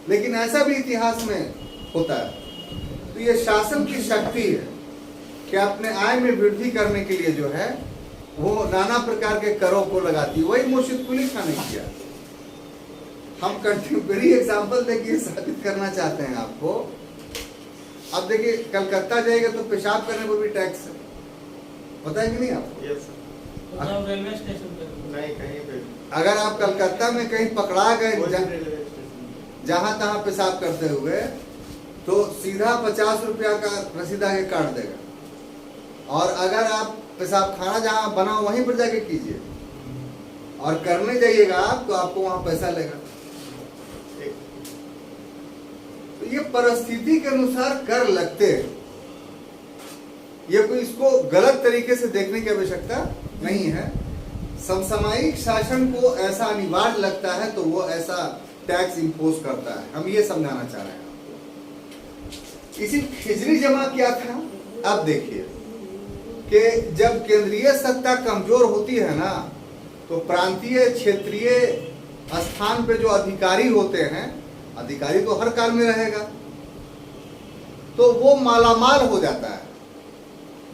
Speaker 1: लेकिन ऐसा भी इतिहास में होता है। तो ये शासन की शक्ति है कि अपने आय में वृद्धि करने के लिए जो है वो नाना प्रकार के करों को लगाती है। वही मुर्शिद कुली खां ने किया। हम कंटेम्परेरी एग्जाम्पल देखिए साबित करना चाहते हैं आपको। अब देखिए, कलकत्ता जाएगा तो पेशाब करने पर भी टैक्स है, पता है कि नहीं आपको?
Speaker 2: Yes sir.
Speaker 3: मतलब रेलवे स्टेशन पे
Speaker 2: नहीं, कहीं पे
Speaker 1: अगर आप कलकत्ता में कहीं पकड़ा गए
Speaker 2: रेलवे स्टेशन
Speaker 1: जहां तहां पेशाब करते हुए, तो सीधा 50 रुपया का रसीद आगे काट देगा। और अगर आप पेशाब खाना जहां बना वहीं पर जाके कीजिए और करने जाइएगा आप, तो आपको वहां पैसा लेगा। तो ये परिस्थिति के अनुसार कर लगते हैं, ये कोई इसको गलत तरीके से देखने की आवश्यकता नहीं है। समसामयिक शासन को ऐसा अनिवार्य लगता है तो वो ऐसा टैक्स इंपोज करता है, हम ये समझाना चाह रहे हैं आपको। इसी खिजरी जमा क्या था, अब देखिए कि जब केंद्रीय सत्ता कमजोर होती है ना, तो प्रांतीय क्षेत्रीय स्थान पे जो अधिकारी होते हैं, अधिकारी तो हर काल में रहेगा, तो वो मालामाल हो जाता है।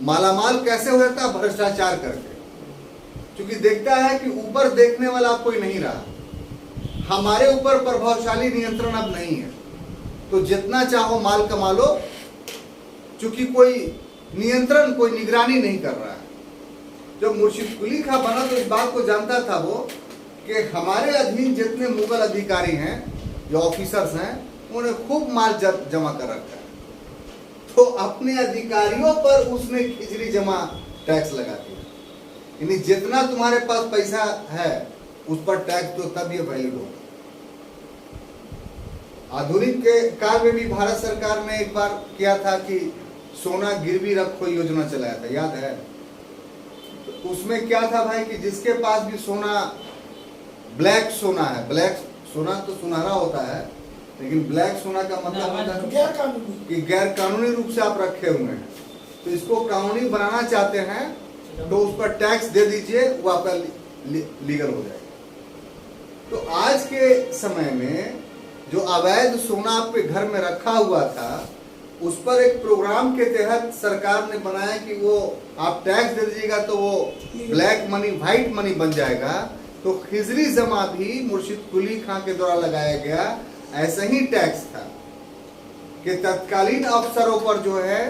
Speaker 1: मालामाल कैसे हो जाता है? भ्रष्टाचार करके। क्योंकि देखता है कि ऊपर देखने वाला अब कोई नहीं रहा, हमारे ऊपर प्रभावशाली नियंत्रण अब नहीं है, तो जितना चाहो माल कमा लो, क्योंकि कोई नियंत्रण, कोई निगरानी नहीं कर रहा है। जब मुर्शिद कुली खां बना तो इस बात को जानता था वो कि हमारे अधीन जितने मुगल अधिकारी हैं, जो ऑफिसर्स हैं, उन्हें खूब माल जमा कर रखा है, तो अपने अधिकारियों पर उसने खिचड़ी जमा टैक्स लगा दिया। यानी जितना तुम्हारे पास पैसा है उस पर टैक्स, तो तब ये वैलिड होगा। आधुनिक के काल में भी भारत सरकार ने एक बार किया था कि सोना गिरवी रखो योजना चलाया था, याद है? तो उसमें क्या था भाई कि जिसके पास भी सोना, ब्लैक सोना है, ब्लैक सोना तो सुनहरा होता है, लेकिन ब्लैक सोना का मतलब होता है कि गैर कानूनी रूप से आप रखे हुए हैं, तो इसको कानूनी बनाना चाहते हैं तो उस पर टैक्स दे दीजिए, वो आपका लीगल हो जाएगा। तो आज के समय में जो अवैध सोना आपके घर में रखा हुआ था, उस पर एक प्रोग्राम के तहत सरकार ने बनाया कि वो आप टैक्स दे दीजिएगा तो वो ब्लैक मनी, व्हाइट मनी बन जाएगा। तो खिजरी जमा भी मुर्शिद कुली खां के द्वारा लगाया गया ऐसा ही टैक्स था कि तत्कालीन अफसरों पर जो है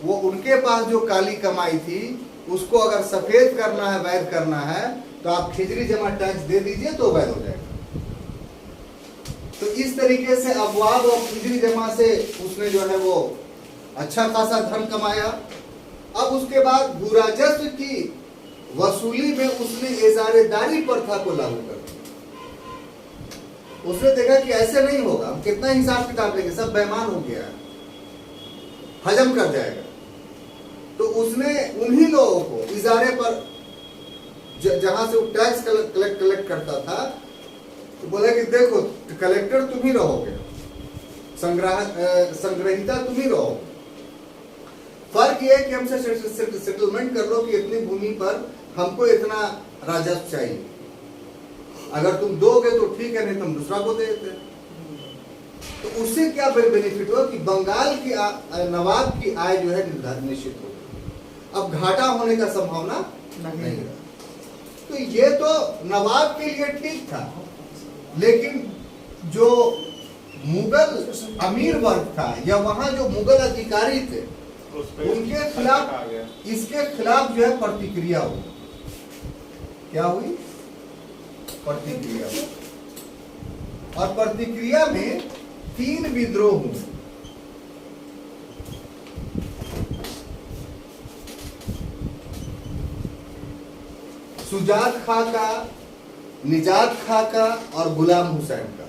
Speaker 1: वो उनके पास जो काली कमाई थी उसको अगर सफेद करना है, वैध करना है, तो आप खिजरी जमा टैक्स दे दीजिए तो वैध हो जाएगा। तो इस तरीके से अबवाब और खिजरी जमा से उसने जो है वो अच्छा खासा धन कमाया। अब उसके बाद भूराजस्व की वसूली में उसने इजारेदारी प्रथा को लागू कर दिया। उसने देखा कि ऐसे नहीं होगा, हम कितना हिसाब किताब लेंगे, सब बेईमान हो गया, हजम कर जाएगा। तो उसने उन्हीं लोगों को इजारे पर, जहां से वो टैक्स कलेक्ट करता था, तो बोला कि देखो कलेक्टर तुम ही रहोगे, संग्रहिता तुम ही रहोगे, फर्क ये है कि हमसे सेटलमेंट कर लो कि इतनी भूमि पर हमको इतना राजस्व चाहिए, अगर तुम दोगे तो ठीक है, नहीं तुम दूसरा को दे देते। तो उससे क्या बेनिफिट हुआ कि बंगाल की नवाब की आय जो है निश्चित हो गई, अब घाटा होने का संभावना नहीं रहा। तो ये तो नवाब के लिए ठीक था, लेकिन जो मुगल अमीर वर्ग था या वहां जो मुगल अधिकारी थे, उनके खिलाफ, इसके खिलाफ जो है प्रतिक्रिया हुई। क्या हुई? प्रतिक्रिया हुई। और प्रतिक्रिया में 3 विद्रोह हुए। सुजात खां का, निजात खां का और गुलाम हुसैन का।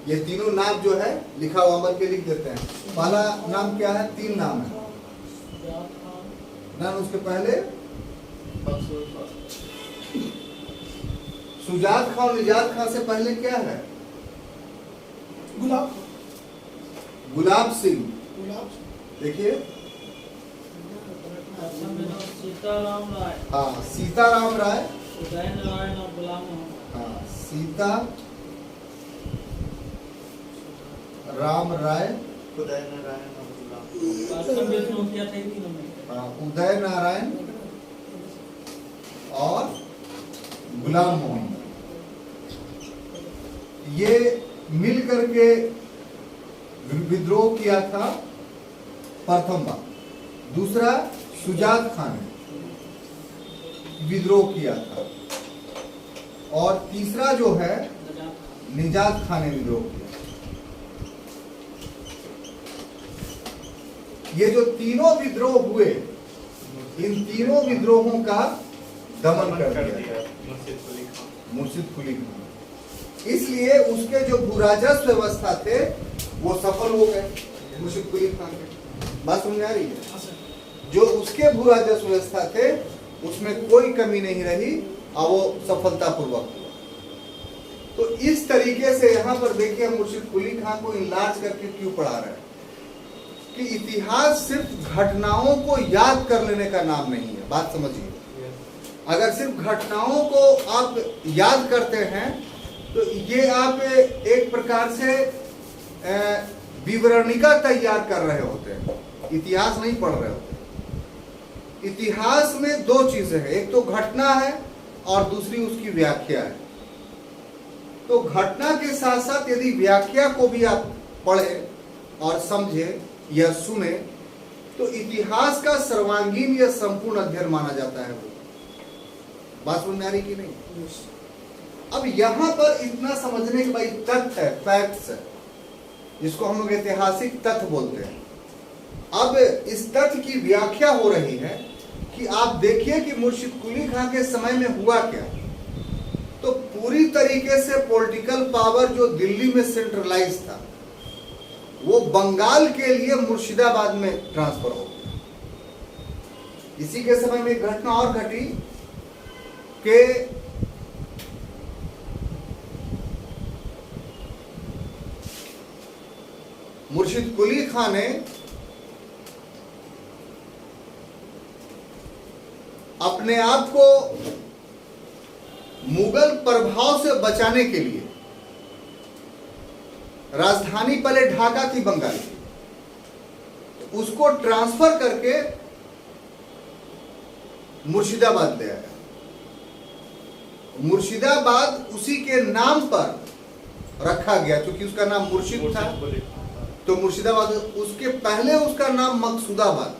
Speaker 1: ये तीनों नाम जो है लिखा हुआ अमर के लिख देते हैं। पहला नाम क्या है? 3 नाम है ना, उसके पहले सुजात खां और निजात खां से पहले क्या है? गुलाब सिंह। देखिए,
Speaker 3: सीताराम राय,
Speaker 1: हाँ सीताराम राय,
Speaker 3: उदय नारायण और गुलाम मोहम्मद।
Speaker 1: हाँ सीता राम राय,
Speaker 2: उदय नारायण और गुलाम।
Speaker 3: कास्टम विष्णु किया था, 3 में।
Speaker 1: हाँ, उदय नारायण और गुलाम मोहम्मद, ये मिल करके विद्रोह किया था प्रथम बार। दूसरा सुजात खान ने विद्रोह किया था, और तीसरा जो है निजात खान ने विद्रोह किया। ये जो तीनों विद्रोह हुए, इन तीनों विद्रोहों का दमन कर दिया मुर्शिद कुली खान। इसलिए उसके जो भूराजस्व व्यवस्था थे वो सफल हो गए मुर्शिद कुली खान के। बात समझ आ रही है?
Speaker 3: हाँ सर।
Speaker 1: जो उसके भूराजस्व व्यवस्था थे उसमें कोई कमी नहीं रही और वो सफलतापूर्वक हुआ। तो इस तरीके से यहाँ पर देखिए मुर्शिद कुली खान को इनलार्ज करके क्यों पढ़ा रहे हैं कि इतिहास सिर्फ घटनाओं को याद कर लेने का नाम नहीं है। बात समझिए, अगर सिर्फ घटनाओं को आप याद करते हैं तो ये आप एक प्रकार से विवरणिका तैयार कर रहे होते हैं, इतिहास नहीं पढ़ रहे होते। इतिहास में दो चीजें हैं, एक तो घटना है और दूसरी उसकी व्याख्या है। तो घटना के साथ साथ यदि व्याख्या को भी आप पढ़े और समझे या सुने तो इतिहास का सर्वांगीण या संपूर्ण अध्ययन माना जाता है। वो बात समझ में आ रही कि नहीं? अब यहां पर इतना समझने के बाद तथ्य है, फैक्ट्स है, जिसको हम लोग ऐतिहासिक तथ्य बोलते हैं। अब इस तथ्य की व्याख्या हो रही है कि आप देखिए कि मुर्शिद कुली खान के समय में हुआ क्या। तो पूरी तरीके से पॉलिटिकल पावर जो दिल्ली में सेंट्रलाइज था वो बंगाल के लिए मुर्शिदाबाद में ट्रांसफर हो गया। इसी के समय में एक घटना और घटी कि मुर्शिद कुली खान ने अपने आप को मुगल प्रभाव से बचाने के लिए राजधानी पहले ढाका थी बंगाल की, उसको ट्रांसफर करके मुर्शिदाबाद ले आया। मुर्शिदाबाद उसी के नाम पर रखा गया क्योंकि उसका नाम मुर्शिद था, तो मुर्शिदाबाद। उसके पहले उसका नाम मकसूदाबाद था।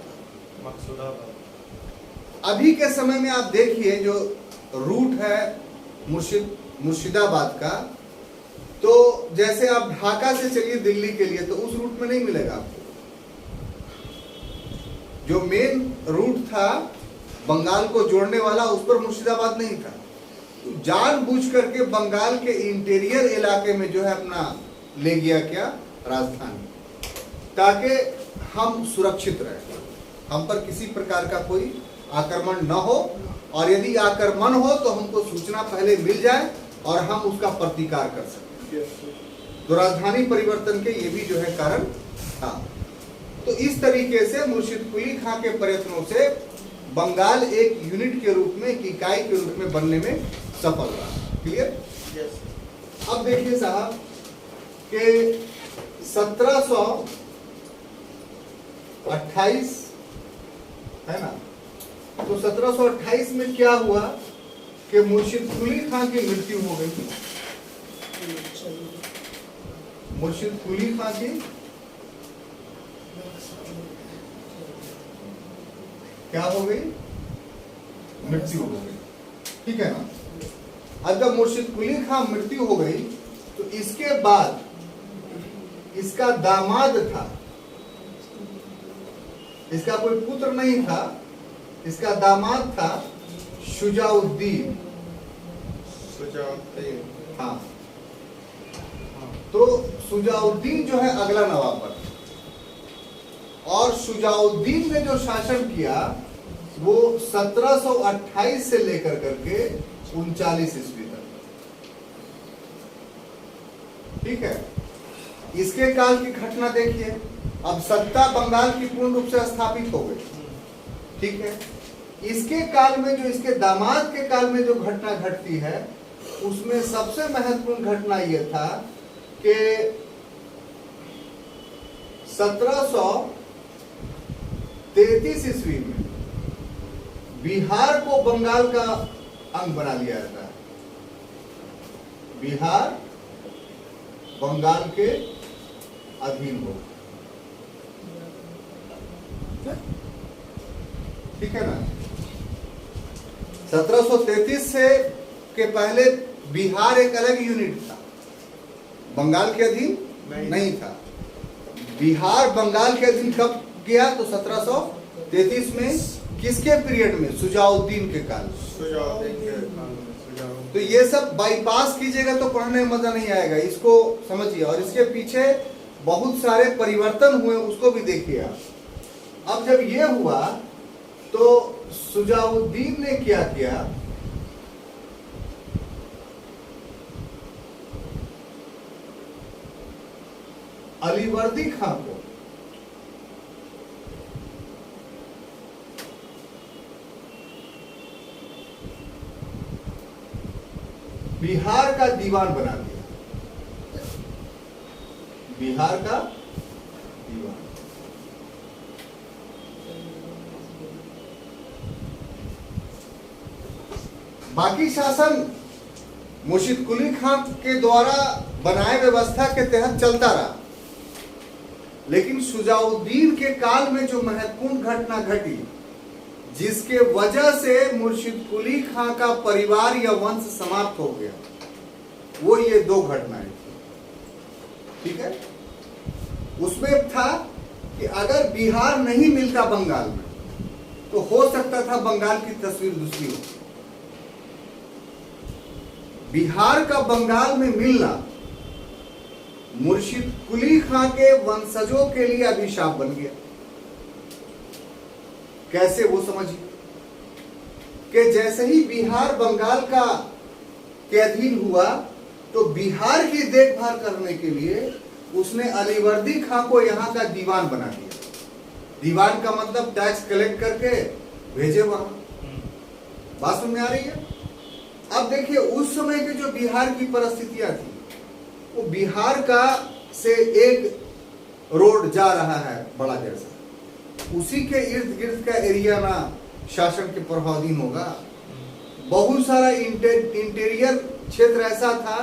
Speaker 1: मकसूदाबाद अभी के समय में आप देखिए जो रूट है मुर्शिदाबाद का, तो जैसे आप ढाका से चलिए दिल्ली के लिए तो उस रूट में नहीं मिलेगा आपको। जो मेन रूट था बंगाल को जोड़ने वाला उस पर मुर्शिदाबाद नहीं था। तो जानबूझ करके बंगाल के इंटीरियर इलाके में जो है अपना ले गया क्या, राजधानी, ताकि हम सुरक्षित रहें, हम पर किसी प्रकार का कोई आक्रमण न हो, और यदि आक्रमण हो तो हमको सूचना पहले मिल जाए और हम उसका प्रतिकार कर सकें। तो राजधानी परिवर्तन के ये भी जो है कारण था। तो इस तरीके से मुर्शिद कुली खान के प्रयत्नों से बंगाल एक यूनिट के रूप में, एक इकाई के रूप में बनने में सफल रहा। क्लियर? अब देखिए साहब कि 1728 है ना, तो 1728 में क्या हुआ कि मुर्शिद कुली खान की मृत्यु हो गई। मुर्शिद कुली खान की क्या हो गई, मृत्यु हो गई। ठीक है ना। अब जब मुर्शिद कुली खान मृत्यु हो गई तो इसके बाद इसका दामाद था, इसका कोई पुत्र नहीं था, इसका दामाद था शुजाउद्दीन। हाँ, तो शुजाउद्दीन जो है अगला नवाब बना, और शुजाउद्दीन ने जो शासन किया वो 1728 से लेकर करके 39 ईस्वी तक। ठीक है। इसके काल की घटना देखिए। अब सत्ता बंगाल की पूर्ण रूप से स्थापित हो गई। ठीक है। इसके काल में जो, इसके दामाद के काल में जो घटना घटती है उसमें सबसे महत्वपूर्ण घटना यह था कि 1733 ईस्वी में बिहार को बंगाल का अंग बना लिया जाता है। बिहार बंगाल के अधीन हो। ठीक है ना। 1733 से के पहले बिहार एक अलग यूनिट था, बंगाल के अधीन नहीं था। बिहार बंगाल के अधीन कब किया तो 1733 में किसके पीरियड में? शुजाउद्दीन के काल में।
Speaker 2: सुजाउद्दीन के काल में, सुजाउद्दीन।
Speaker 1: तो ये सब बाईपास कीजिएगा तो पढ़ने में मजा नहीं आएगा, इसको समझिए। और इसके पीछे बहुत सारे परिवर्तन हुए, उसको भी देखिए आप। अब जब ये हुआ तो शुजाउद्दीन ने क्या किया? अलीवर्दी खां को बिहार का दीवान बना दिया। बिहार का दीवान। बाकी शासन मुर्शिद कुली खां के द्वारा बनाए व्यवस्था के तहत चलता रहा, लेकिन शुजाउद्दीन के काल में जो महत्वपूर्ण घटना घटी, जिसके वजह से मुर्शिद कुली खां का परिवार या वंश समाप्त हो गया, वो ये दो घटनाएं थी। ठीक है, उसमें था कि अगर बिहार नहीं मिलता बंगाल में तो हो सकता था बंगाल की तस्वीर दूसरी हो। बिहार का बंगाल में मिलना मुर्शिद कुली खां के वंशजों के लिए अभिशाप बन गया। कैसे? वो समझिए कि जैसे ही बिहार बंगाल का के अधीन हुआ तो बिहार की देखभाल करने के लिए उसने अलीवर्दी खां को यहां का दीवान बना दिया। दीवान का मतलब टैक्स कलेक्ट करके भेजे वहां। बात समझ में आ रही है? अब देखिए, उस समय के जो बिहार की परिस्थितियां थी, वो बिहार का से एक रोड जा रहा है बड़ा जैसा, उसी के इर्द गिर्द का एरिया ना शासन के प्रभावाधीन होगा। बहुत सारा इंटीरियर क्षेत्र ऐसा था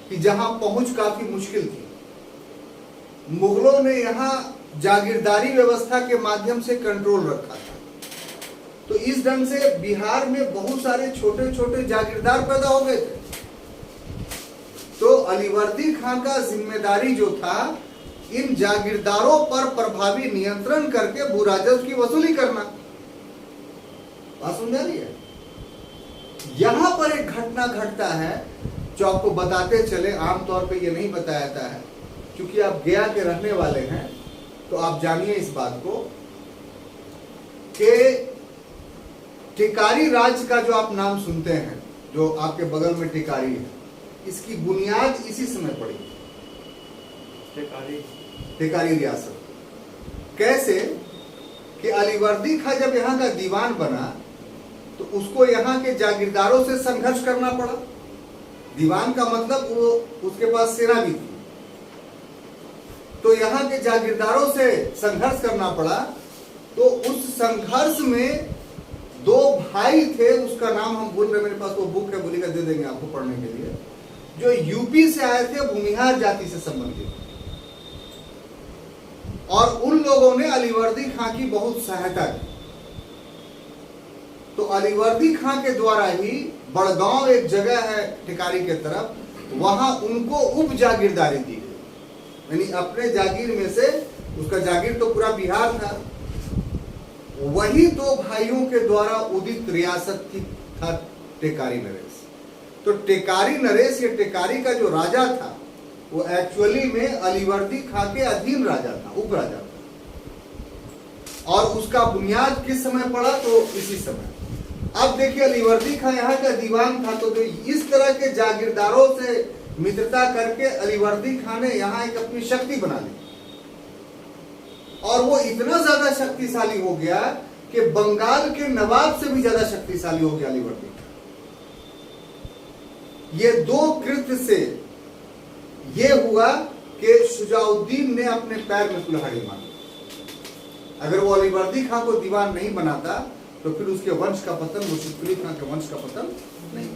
Speaker 1: कि जहां पहुंच काफी मुश्किल थी। मुगलों ने यहां जागीरदारी व्यवस्था के माध्यम से कंट्रोल रखा था, तो इस ढंग से बिहार में बहुत सारे छोटे छोटे जागीरदार पैदा हो गए थे। तो अलीवर्दी खां का जिम्मेदारी जो था, इन जागीरदारों पर प्रभावी नियंत्रण करके भूराजस्व की वसूली करना। बात समझ आ रही है? यहां पर एक घटना घटता है जो आपको बताते चले, आमतौर पे ये नहीं बताया जाता है, क्योंकि आप गया के रहने वाले हैं तो आप जानिए इस बात को कि टिकारी राज्य का जो आप नाम सुनते हैं, जो आपके बगल में टिकारी है, इसकी बुनियाद इसी समय पड़ी। टिकारी रियासत कैसे? कि अलीवर्दी खां जब यहाँ का दीवान बना तो उसको यहाँ के जागीरदारों से संघर्ष करना पड़ा। दीवान का मतलब वो उसके पास सेना भी थी, तो यहाँ के जागीरदारों से संघर्ष करना पड़ा। तो उस संघर्ष में दो भाई थे, उसका नाम हम भूल रहे, मेरे पास वो बुक है, बोलिएगा दे देंगे आपको पढ़ने के लिए, जो यूपी से आए थे, भूमिहार जाति से संबंधित। और उन लोगों ने अलीवर्दी खां की बहुत सहायता की। तो अलीवर्दी खां के द्वारा ही बड़गांव एक जगह है टिकारी के तरफ, वहां उनको उप जागीरदारी दी गई, यानी अपने जागीर में से, उसका जागीर तो पूरा बिहार था, वही दो भाइयों के द्वारा उदित रियासत थी, था टिकारी नरेश। तो टिकारी नरेश, ये टिकारी का जो राजा था, वो एक्चुअली में अलीवर्दी खां के अधीन राजा था, उप राजा था। और उसका बुनियाद किस समय पड़ा? तो इसी समय। अब देखिए, अलीवर्दी खां यहाँ का दीवान था, तो इस तरह के जागीरदारों से मित्रता करके अलीवर्दी खां ने यहाँ एक अपनी शक्ति बना ली, और वो इतना ज्यादा शक्तिशाली हो गया कि बंगाल के नवाब से भी ज्यादा शक्तिशाली हो गया अलीवर्दी खां। ये दो कृत्य से ये हुआ कि शुजाउद्दीन ने अपने पैर में कुल्हाड़ी मारी। अगर वो अलीवर्दी खां को दीवान नहीं बनाता तो फिर उसके वंश का पतन, मुर्शिद कुली खां के वंश का पतन नहीं।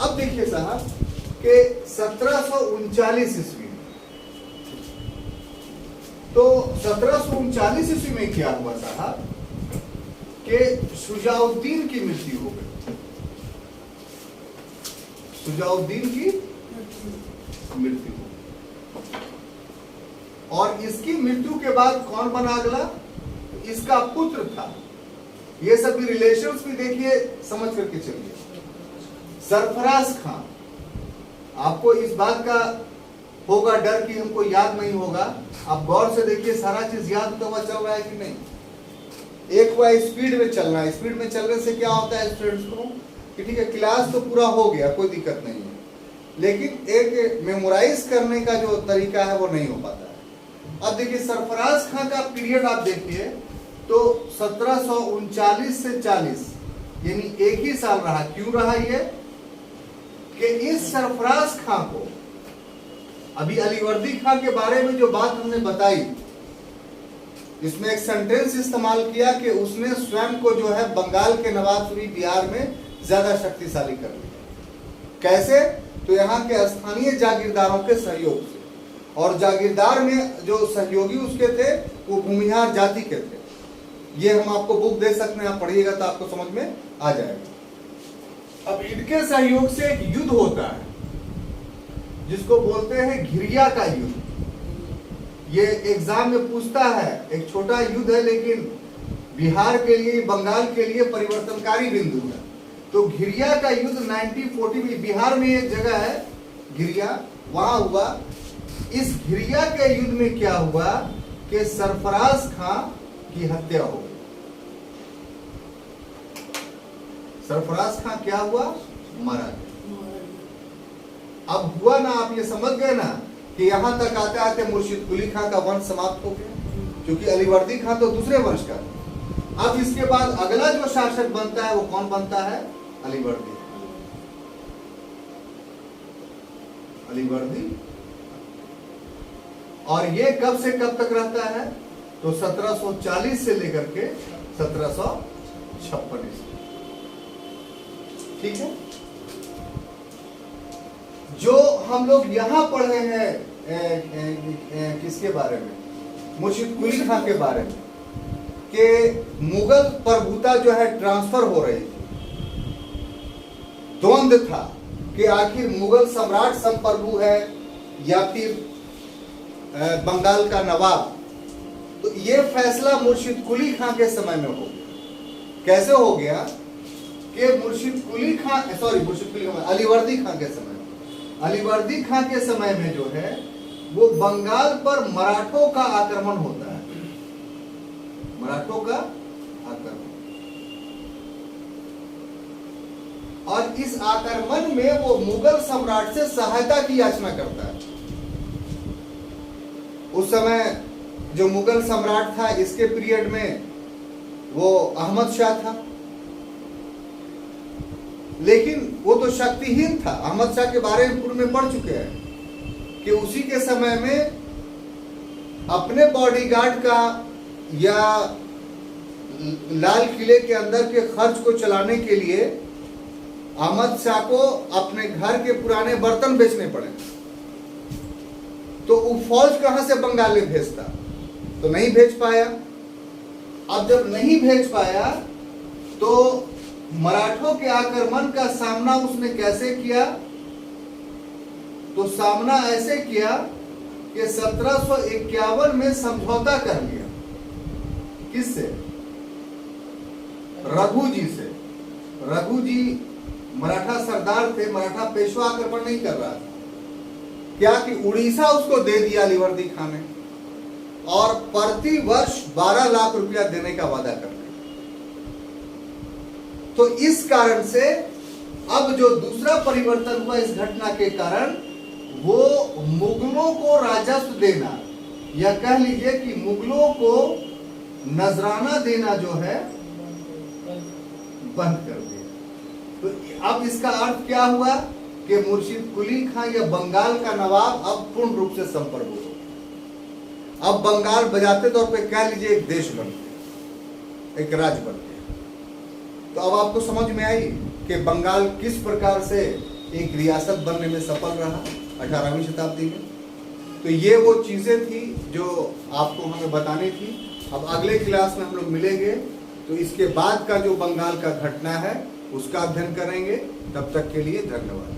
Speaker 1: अब देखिए साहब कि 1739 ईस्वी, तो 1739 ईस्वी में क्या हुआ साहब कि शुजाउद्दीन की मृत्यु हो गई। शुजाउद्दीन की मृत्यु हो गई, और इसकी मृत्यु के बाद कौन बना अगला? इसका पुत्र था। ये सभी रिलेशंस भी देखिए, समझ करके चलिए। सरफराज खां, आपको इस बात का होगा डर कि हमको याद नहीं होगा। आप गौर से देखिए, सारा चीज याद होता हुआ चल रहा है कि नहीं। एक हुआ स्पीड में चलना। स्पीड में चलने से क्या होता है स्टूडेंट्स को कि ठीक है, क्लास तो पूरा हो गया, कोई दिक्कत नहीं है, लेकिन एक मेमोराइज करने का जो तरीका है वो नहीं हो पाता है। अब देखिए, सरफराज खां का पीरियड आप देखिए तो 1739 से 40, यानी एक ही साल रहा। क्यों रहा ये कि इस सरफराज खां को, अभी अलीवर्दी खां के बारे में जो बात हमने बताई, इसमें एक सेंटेंस इस्तेमाल किया कि उसने स्वयं को जो है बंगाल के नवाब से भी बिहार में ज्यादा शक्तिशाली कर लिया। कैसे? तो यहाँ के स्थानीय जागीरदारों के सहयोग से। और जागीरदार में जो सहयोगी उसके थे वो भूमिहार जाति के थे। ये हम आपको बुक दे सकते हैं, आप पढ़िएगा तो आपको समझ में आ जाएगा। अब इनके सहयोग से एक युद्ध होता है जिसको बोलते हैं घिरिया का युद्ध। ये एग्जाम में पूछता है, एक छोटा युद्ध है लेकिन बिहार के लिए, बंगाल के लिए परिवर्तनकारी बिंदु है। तो घिरिया का युद्ध 1940 में, बिहार में एक जगह है घिरिया, वहां हुआ। इस घिरिया के युद्ध में क्या हुआ कि सरफराज खां की हत्या हो गई। सरफराज खां क्या हुआ? मारा गया। अब हुआ ना, आप ये समझ गए ना कि यहां तक आते आते मुर्शिद कुली खां का वंश समाप्त हो गया, क्योंकि अलीवर्दी खां तो दूसरे वंश का था। अब इसके बाद अगला जो शासक बनता है वो कौन बनता है? अलीवर्दी। अलीवर्दी। और ये कब से कब तक रहता है? तो 1740 से लेकर के 1756 ईस्वी। ठीक है। जो हम लोग यहां पढ़े हैं किसके बारे में? मुर्शिद कुली खां के बारे में, कि मुगल प्रभुता जो है ट्रांसफर हो रही थी। द्वंद्व था कि आखिर मुगल सम्राट संप्रभु है या फिर बंगाल का नवाब। तो ये फैसला मुर्शिद कुली खां के समय में हो गया। कैसे हो गया कि मुर्शिद कुली खां, अलीवर्दी खां के समय, अलीवर्दी खां के समय में जो है वो बंगाल पर मराठों का आक्रमण होता है। मराठों का आक्रमण, और इस आक्रमण में वो मुगल सम्राट से सहायता की याचना करता है। उस समय जो मुगल सम्राट था, इसके पीरियड में वो अहमद शाह था, लेकिन वो तो शक्तिहीन था। अहमद शाह के बारे में पूर्व में पढ़ चुके हैं कि उसी के समय में अपने बॉडीगार्ड का या लाल किले के अंदर के खर्च को चलाने के लिए अहमद शाह को अपने घर के पुराने बर्तन बेचने पड़े। तो वो फौज कहां से बंगाल में भेजता? तो नहीं भेज पाया। अब जब नहीं भेज पाया तो मराठों के आक्रमण का सामना उसने कैसे किया? तो सामना ऐसे किया कि 1751 में समझौता कर लिया। किससे? रघु जी से। रघु जी मराठा सरदार थे, मराठा पेशवा आक्रमण नहीं कर रहा था। क्या कि उड़ीसा उसको दे दिया अलीवर्दी खान ने, और प्रति वर्ष 12 लाख रुपया देने का वादा कर दिया। तो इस कारण से अब जो दूसरा परिवर्तन हुआ इस घटना के कारण, वो मुगलों को राजस्व देना, या कह लीजिए कि मुगलों को नजराना देना जो है बंद कर दिया। तो अब इसका अर्थ क्या हुआ कि मुर्शिद कुली खां या बंगाल का नवाब अब पूर्ण रूप से संप्रभु हो। अब बंगाल बजाते तौर पे कह लीजिए एक देश बन गया, एक राज्य बन गया। तो अब आपको समझ में आई कि बंगाल किस प्रकार से एक रियासत बनने में सफल रहा 18वीं शताब्दी में। तो ये वो चीजें थी जो आपको हमें बतानी थी। अब अगले क्लास में हम लोग मिलेंगे, तो इसके बाद का जो बंगाल का घटना है उसका अध्ययन करेंगे। तब तक के लिए धन्यवाद।